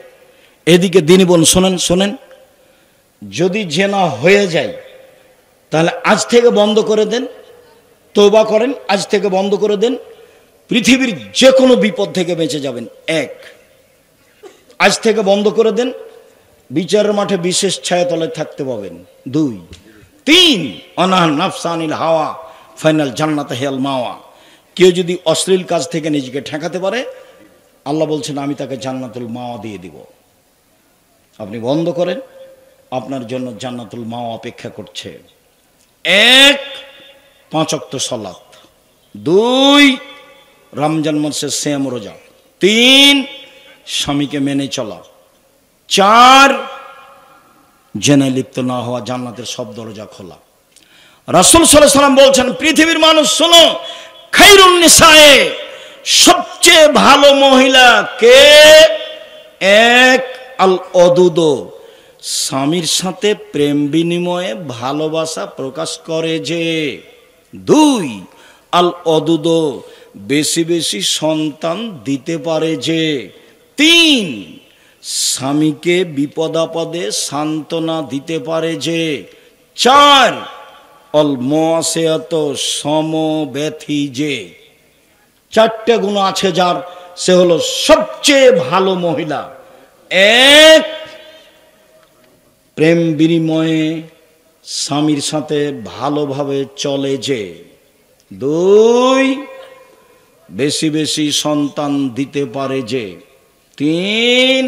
এদিকে দিনী বোন শোনেন, যদি জেনা হয়ে যায় তাহলে আজ থেকে বন্ধ করে দেন, তওবা করেন, আজ থেকে বন্ধ করে দেন, পৃথিবীর যে কোনো বিপদ থেকে বেঁচে যাবেন। 1 আজ থেকে বন্ধ করে দেন, বিচারের মাঠে বিশেষ ছায়াতলে থাকতে পাবেন। 2 3 অনাহ নাফসানিল হাওয়া ফাইনাল জান্নাতে হেল মাওয়া। কেউ যদি অশ্লীল কাজ থেকে নিজেকে ঠেকাতে পারে, আল্লাহ বলছেন আমি তাকে জান্নাতুল মাওয়া দিয়ে দিব। আপনি বন্ধ করেন, আপনার জন্য জান্নাতুল মাওয়া অপেক্ষা করছে। 1 5 ওয়াক্ত সালাত, 2 রমজান মাসের সিয়াম রোজা, 3 স্বামীকে মেনে চলা, 4 জেনায় লিপ্ত না হওয়া, জান্নাতের সব দরজা খোলা। রাসূল সাল্লাল্লাহু আলাইহি ওয়াসাল্লাম বলছেন, পৃথিবীর মানুষ শোনো, খায়রুন নিসায়ে, সবচেয়ে ভালো মহিলা কে? এক, আল অদুদ, স্বামীর সাথে প্রেম বিনিময়ে ভালোবাসা প্রকাশ করে যে। দুই, আল অদুদ, বেশি বেশি সন্তান দিতে পারে যে। তিন, স্বামীকে বিপদ আপদে সান্ত্বনা দিতে পারে যে। চার, অল মুআসিয়াত, সমব্যথী যে। চারটে গুণ আছে যার, সে হলো সবচেয়ে ভালো মহিলা। এক, প্রেম বিনিময়ে স্বামীর সাথে ভালোভাবে চলে যে। দুই, বেশি বেশি সন্তান দিতে পারে যে। তিন,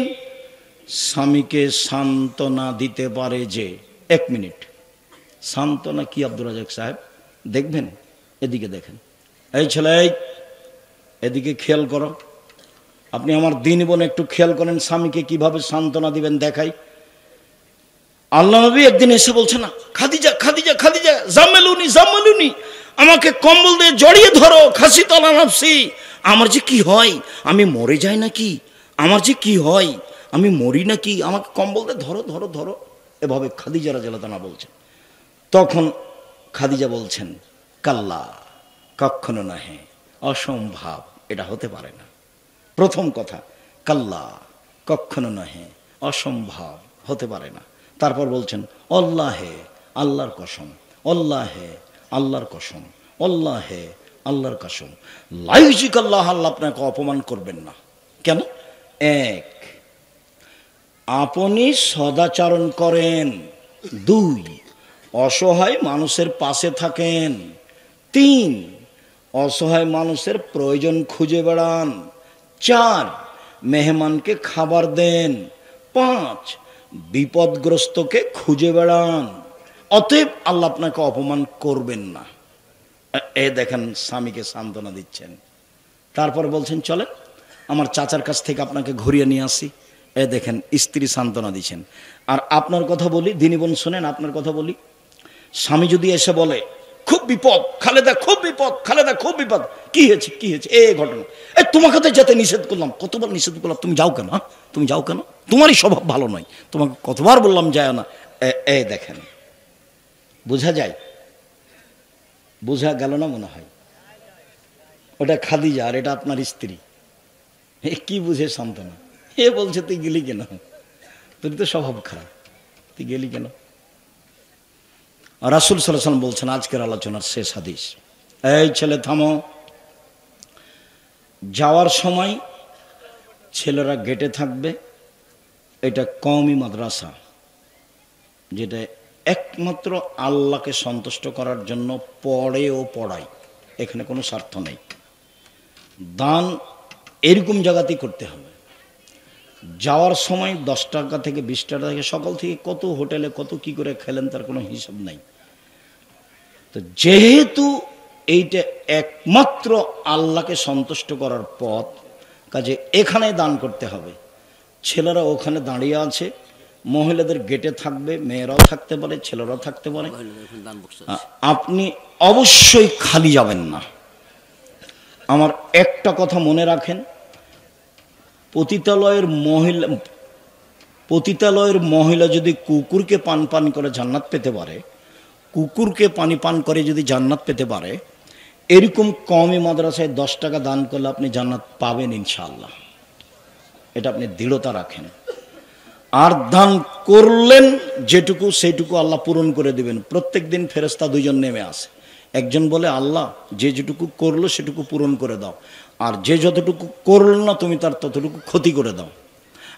স্বামীকে সান্ত্বনা দিতে পারে যে। এক মিনিট, সান্ত্বনা কি আব্দুর রাজাক সাহেব? দেখবেন, এদিকে দেখেন, এই ছেলে এদিকে খেয়াল করো। আপনি আমার দিন বোন একটু খেয়াল করেন, স্বামীকে কিভাবে সান্ত্বনা দিবেন দেখাই। আল্লাহ নবী একদিন এসে বলছে না, খাদিজা খাদিজা খাদিজা জামেলুনি জামেলুনি, আমাকে কম্বল দিয়ে জড়িয়ে ধরো, খাসি তলা নাফসি, আমার যে কি হয়, আমি মরে যাই নাকি, আমার যে কি হয়, আমি মরি নাকি, আমাকে কম্বল দিয়ে ধরো ধরো ধরো, এভাবে খাদিজা রাদিয়াল্লাহু আনহা বলছেন। তখন খাদিজা বলছেন, কাল্লা, কখনো নহে, অসম্ভব, এটা হতে পারে না। প্রথম কথা, কাল্লা, কখনো নহে, অসম্ভব, হতে পারে না। তারপর বলছেন, আল্লাহে, আল্লাহর কসম, আল্লাহে, আল্লাহর কসম, আল্লাহে, আল্লাহর কসম, লাইজিক আল্লাহ, আল্লাহ আপনাকে অপমান করবেন না। কেন? এক, আপনি সদাচরণ করেন। দুই, অসহায় মানুষের পাশে থাকেন। তিন, অসহায় মানুষের প্রয়োজন খুঁজে বেড়ান। চার, মেহমানকে খাবার দেন। পাঁচ, বিপদগ্রস্তকে খুঁজে বেড়ান। অতএব আল্লাহ আপনাকে অপমান করবেন না। এ দেখেন, স্বামীকে সান্ত্বনা দিচ্ছেন। তারপর বলছেন, চলেন আমার চাচার কাছ থেকে আপনাকে ঘুরিয়ে নিয়ে আসি। এ দেখেন, স্ত্রী সান্ত্বনা দিচ্ছেন। আর আপনার কথা বলি, দিনী বোন শোনেন, আপনার কথা বলি, স্বামী যদি এসে বলে, খুব বিপদ খালেদা, খুব বিপদ খালেদা, খুব বিপদ, কি হয়েছে কি হয়েছে, এ ঘটনা, তোমাকে তো যেতে নিষেধ করলাম, কতবার নিষেধ করলাম, তুমি যাও কেন, তুমি যাও কেন, তোমারই স্বভাব ভালো নয়, তোমাকে কতবার বললাম যায় না। এ দেখেন, বোঝা যায়, বোঝা গেল না মনে হয়? ওটা খাদিজা আর এটা আপনার স্ত্রী। কি বুঝে সান্ত্বনা? এ বলছে, তুই গেলি কেন, তোর তো স্বভাব খারাপ, তুই গেলি কেন? রাসূল সাল্লাল্লাহু আলাইহি ওয়াসাল্লাম বলছেন, আজকের আলোচনার শেষ হাদিস, এই ছেলে থামো। যাওয়ার সময় ছেলেরা গেটে থাকবে। এটা কওমি মাদ্রাসা, যেটা একমাত্র আল্লাহকে সন্তুষ্ট করার জন্য পড়ে ও পড়ায়, এখানে কোনো স্বার্থ নেই। দান এরকম জায়গাতেই করতে হবে। যাওয়ার সময় 10 টাকা থেকে 20 টাকা থেকে, সকাল থেকে কত হোটেলে কত কি করে খেলেন তার কোনো হিসাব নাই। তো যেহেতু এইটা একমাত্র আল্লাহকে সন্তুষ্ট করার পথ, কাজে এখানে দান করতে হবে। ছেলেরা ওখানে দাঁড়িয়ে আছে, মহিলাদের গেটে থাকবে, মেয়েরাও থাকতে পারে, ছেলেরাও থাকতে পারে। আপনি অবশ্যই খালি যাবেন না। আমার একটা কথা মনে রাখেন, পতিতালয়ের মহিলা যদি কুকুরকে পান করে জান্নাত পেতে পারে, কুকুরকে পানি পান করে যদি জান্নাত পেতে পারে, এরকম কওমি মাদ্রাসায় 10 টাকা দান করলে আপনি জান্নাত পাবেন ইনশাআল্লাহ। এটা আপনি দৃঢ়তা রাখেন। আর দান করলেন যেটুকু, সেইটুকু আল্লাহ পূরণ করে দিবেন। প্রত্যেক দিন ফেরেশতা 2 জন নেমে আসে। একজন বলে, আল্লাহ যে যেটুকু করলো সেটুকু পূরণ করে দাও, আর যে যতটুকু করল না তুমি তার ততটুকু ক্ষতি করে দাও।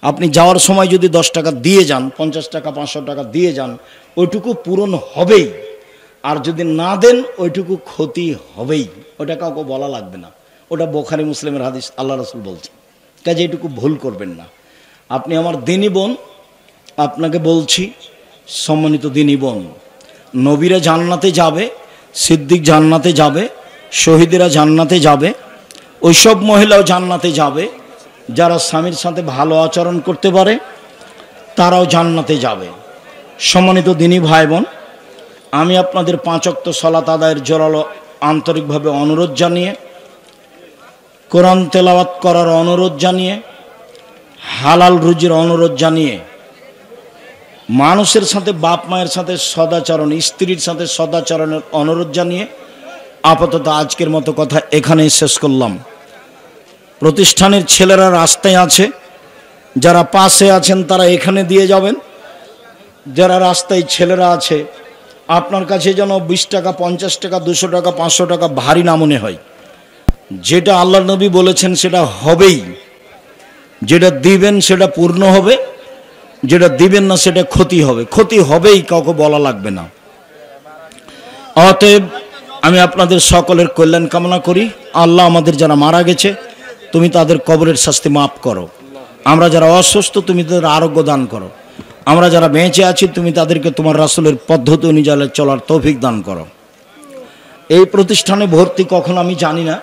আপনি যাওয়ার সময় যদি 10 টাকা দিয়ে যান, 50 টাকা 500 টাকা দিয়ে যান, ওইটুকু পূরণ হবেই। আর যদি না দেন, ওইটুকু ক্ষতি হবেই। ওটা কাউকে বলা লাগবে না, ওটা বুখারী মুসলিমের হাদিস, আল্লাহ রাসূল বলছেন। কাজে এইটুকু ভুল করবেন না। আপনি আমার দিনী বোন, আপনাকে বলছি, সম্মানিত দিনী বোন, নবীরা জান্নাতে যাবে, সিদ্দিক জান্নাতে যাবে, শহীদেরা জান্নাতে যাবে, ওইসব মহিলাও জান্নাতে যাবে যারা স্বামীর সাথে ভালো আচরণ করতে পারে, তারাও জান্নাতে যাবে। সম্মানিত দিনী ভাই বোন, আমি আপনাদের 5 ওয়াক্ত সালাত আদায়ের জোরালো আন্তরিকভাবে অনুরোধ জানিয়ে, কোরআন তেলাওয়াত করার অনুরোধ জানিয়ে, হালাল রুজির অনুরোধ জানিয়ে, মানুষের সাথে বাপ মায়ের সাথে সদাচরণ, স্ত্রীর সাথে সদাচরণের অনুরোধ জানিয়ে আপাতত আজকের মতো কথা এখানেই শেষ করলাম। প্রতিষ্ঠানের ছেলেরা রাস্তায় আছে, যারা পাশে আছেন তারা এখানে দিয়ে যাবেন। যারা রাস্তায় ছেলেরা আছে, আপনার কাছে যেন 20 টাকা, 50 টাকা, 200 টাকা, 500 টাকা ভারী না মনে হয়। যেটা আল্লাহ নবী বলেছেন সেটা হবেই, যেটা দিবেন সেটা পূর্ণ হবে, যেটা দিবেন না সেটা ক্ষতি হবে। ক্ষতি হবেই, কাউকে বলা লাগবে না। অতএব আমি আপনাদের সকলের কল্যাণ কামনা করি। আল্লাহ আমাদের যারা মারা গেছে তুমি তাদের কবরের শাস্তি মাফ করো। আমরা যারা অসুস্থ তুমি তাদের আরোগ্য দান করো। আমরা যারা বেঁচে আছি তুমি তাদেরকে তোমার রাসূলের পদ্ধতি অনুযায়ী চলার তৌফিক দান করো। এই প্রতিষ্ঠানে ভর্তি কখন আমি জানি না,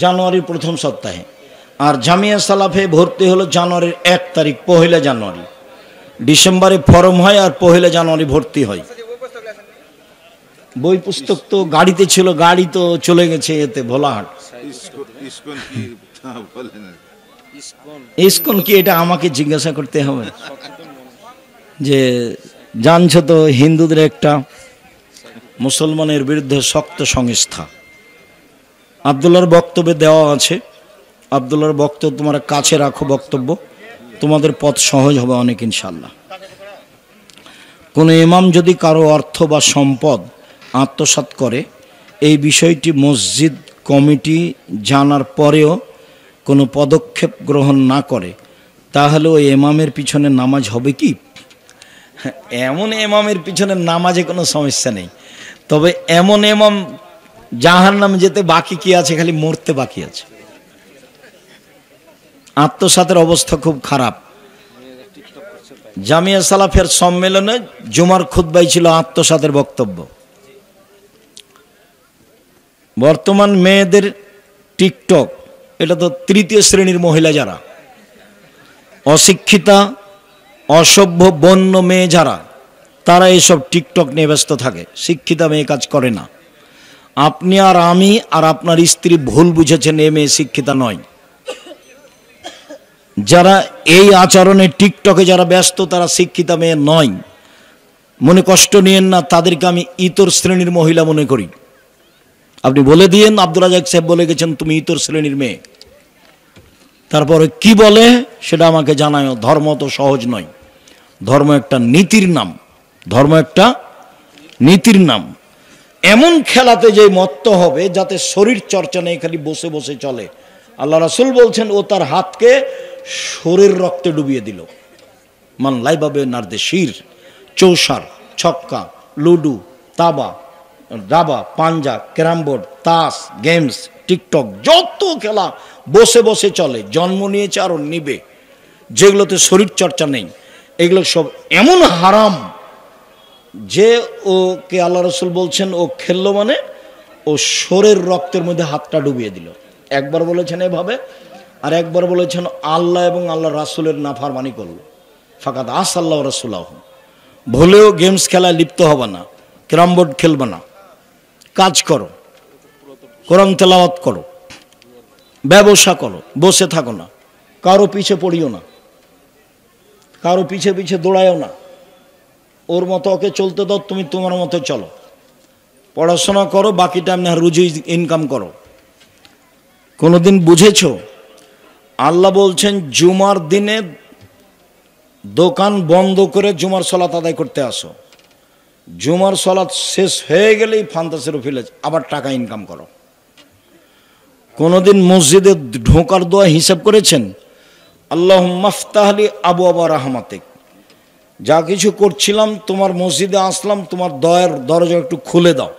জানুয়ারির প্রথম সপ্তাহে। আর জামিয়া সালাফে ভর্তি হলো জানুয়ারির 1 তারিখ, 1 জানুয়ারি। ডিসেম্বরে ফর্ম হয় আর 1 জানুয়ারি ভর্তি হয়। বই পুস্তক তো গাড়িতে ছিল, গাড়ি তো চলে গেছে এতে ভোলাহাট। ইসকন কি এটা আমাকে জিজ্ঞাসা করতে হবে? যে জানছো তো হিন্দুদের একটা মুসলমানের বিরুদ্ধে শক্ত সংস্থা। আব্দুল্লাহর বক্তব্যে দেওয়া আছে, আব্দুল্লাহর বক্তব্য তোমরা কাছে রাখো, বক্তব্য তোমাদের পথ সহজ হবে অনেক ইনশাল্লাহ। কোনো ইমাম যদি কারো অর্থ বা সম্পদ আত্মসাৎ করে, এই বিষয়টি মসজিদ কমিটি জানার পরেও কোনো পদক্ষেপ গ্রহণ না করে, তাহলে ওই ইমামের পিছনে নামাজ হবে কি? এমন ইমামের পিছনে নামাজে কোনো সমস্যা নেই, তবে এমন ইমাম জাহান্নামে যেতে বাকি কি আছে? খালি মরতে বাকি আছে। আত্মসাতের অবস্থা খুব খারাপ। জামিয়া সালাফের সম্মেলনে জুমার খুতবায় ছিল আত্মসাতের বক্তব্য। বর্তমান মেয়েদের টিকটক, এটা তো 3য় শ্রেণীর মহিলা, যারা অশিক্ষিতা, অসভ্য, বন্য মেয়ে যারা, তারা এইসব টিকটক নিয়ে ব্যস্ত থাকে। শিক্ষিতা মেয়ে কাজ করে না। আপনি আর আমি আর আপনার স্ত্রী ভুল বুঝেছেন, এ মেয়ে শিক্ষিতা নয়। যারা এই আচরণে টিকটকে যারা ব্যস্ত তারা শিক্ষিতা মেয়ে নয়। মনে কষ্ট নিয়েন না, তাদেরকে আমি ইতর শ্রেণীর মহিলা মনে করি। আপনি বলে দিয়েন, আব্দুল রাজাক সাহেব বলে গেছেন তুমি ইতর শ্রেণীর মেয়ে। তারপরে কি বলে সেটা আমাকে জানায়। ধর্ম তো সহজ নয়, ধর্ম একটা নীতির নাম, ধর্ম একটা নীতির নাম। এমন খেলাতে যে মত্ত হবে যাতে শরীর চর্চা নেই, খালি বসে বসে চলে। আল্লাহ রাসূল বলছেন ও তার হাতকে শরীর রক্তে ডুবিয়ে দিল। মান লাইবাবে নার্দে শির, চৌসার, ছক্কা, লুডু, তাবা, দাবা, পাঞ্জা, ক্যারামবোর্ড, তাস, গেমস, টিকটক, যত খেলা বসে বসে চলে, জন্ম নিয়েছে আরও নিবে, যেগুলোতে শরীর চর্চা নেই, এগুলো সব এমন হারাম যে ওকে আল্লাহ রাসূল বলছেন ও খেললো মানে ও শরীর রক্তের মধ্যে হাতটা ডুবিয়ে দিল। একবার বলেছেন এভাবে, আর একবার বলেছেন আল্লাহ এবং আল্লাহ রাসূলের নাফরমানি করলো। ফাকাদ আসাল্লাহ রাসূলাহ। ভুলেও গেমস খেলায় লিপ্ত হবে না, ক্যারাম বোর্ড খেলবে না, কাজ করো, কোরআন তেলাওয়াত করো, ব্যবসা করো, বসে থাকো না, কারো পিছে পড়িও না, কারো পিছে পিছে দৌড়ায়ও না। ওর মতো ওকে চলতে দাও, তুমি তোমার মতো চলো, পড়াশোনা করো, বাকি টাইম না রুজি ইনকাম করো। কোনোদিন বুঝেছ আল্লাহ বলছেন জুমার দিনে দোকান বন্ধ করে জুমার সালাত আদায় করতে আসো, জুমার সালাত শেষ হয়ে গেলেই ফান্তাসের ফিলে আবার টাকা ইনকাম করো। কোনোদিন মসজিদে ঢোকার দোয়া হিসাব করেছেন? আল্লাহুম্মা আফতাহলি আবওয়াবা রাহমাতিক, যা কিছু করছিলাম তোমার মসজিদে আসলাম, তোমার দয়ার দরজা একটু খুলে দাও,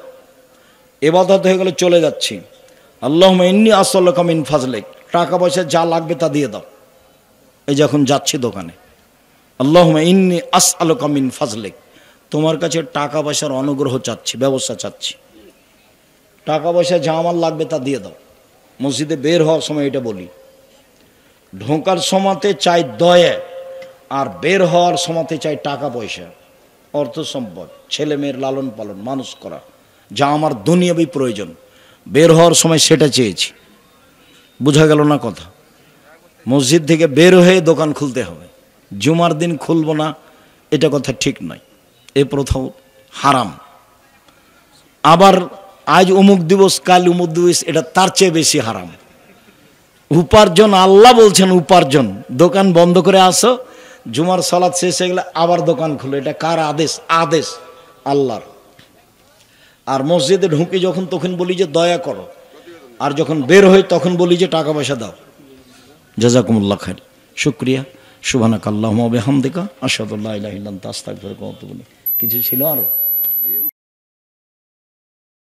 ইবাদত হয়ে গেলে চলে যাচ্ছি। আল্লাহুম্মা ইন্নী আসআলুকা মিন ফাজলিক, টাকা পয়সা যা লাগবে তা দিয়ে দাও। এই যখন যাচ্ছি দোকানে, আল্লাহুম্মা ইন্নী আসআলুকা মিন ফাজলিক, তোমার কাছে টাকা পয়সার অনুগ্রহ চাচ্ছি, ব্যবস্থা চাচ্ছি, টাকা পয়সা যা আমার লাগবে তা দিয়ে দাও। মসজিদে বের হওয়ার সময় এটা বলি। ঢোকার সময়তে চাই দয়া, আর বের হওয়ার সময়তে চাই টাকা পয়সা। অর্থ সম্পদ, ছেলে মেয়ের লালন পালন, মানুষ করা, যা আমার দুনিয়াবী প্রয়োজন, বের হওয়ার সময় সেটা চেয়েছি। বোঝা গেল না কথা? মসজিদ থেকে বের হয়ে দোকান খুলতে হবে, জুমার দিন খুলব না, এটা কথা ঠিক নয়, এ প্রথাও হারাম। আবার আজ অমুক দিবস, কাল অমুক দিবস, এটা তার চেয়ে বেশি হারাম। উপার্জন, আল্লাহ বলছেন উপার্জন, দোকান বন্ধ করে আসো, জুমার সালাত শেষ হয়ে গেলে আবার দোকান খুলো, এটা কার আদেশ? আদেশ আল্লাহর। আর মসজিদে ঢুকে যখন তখন বলি যে দয়া করো, আর যখন বের হই তখন বলি যে টাকা পয়সা দাও। জাযাকুমুল্লাহ খাইর, শুকরিয়া। সুবহানাকাল্লাহুম্মা ওয়া বিহামদিকা আশহাদু আল্লা ইলাহা ইল্লা আনতা আস্তাগফিরুকা ওয়া আতুবু ইলাইক। কিছু ছিল আরো?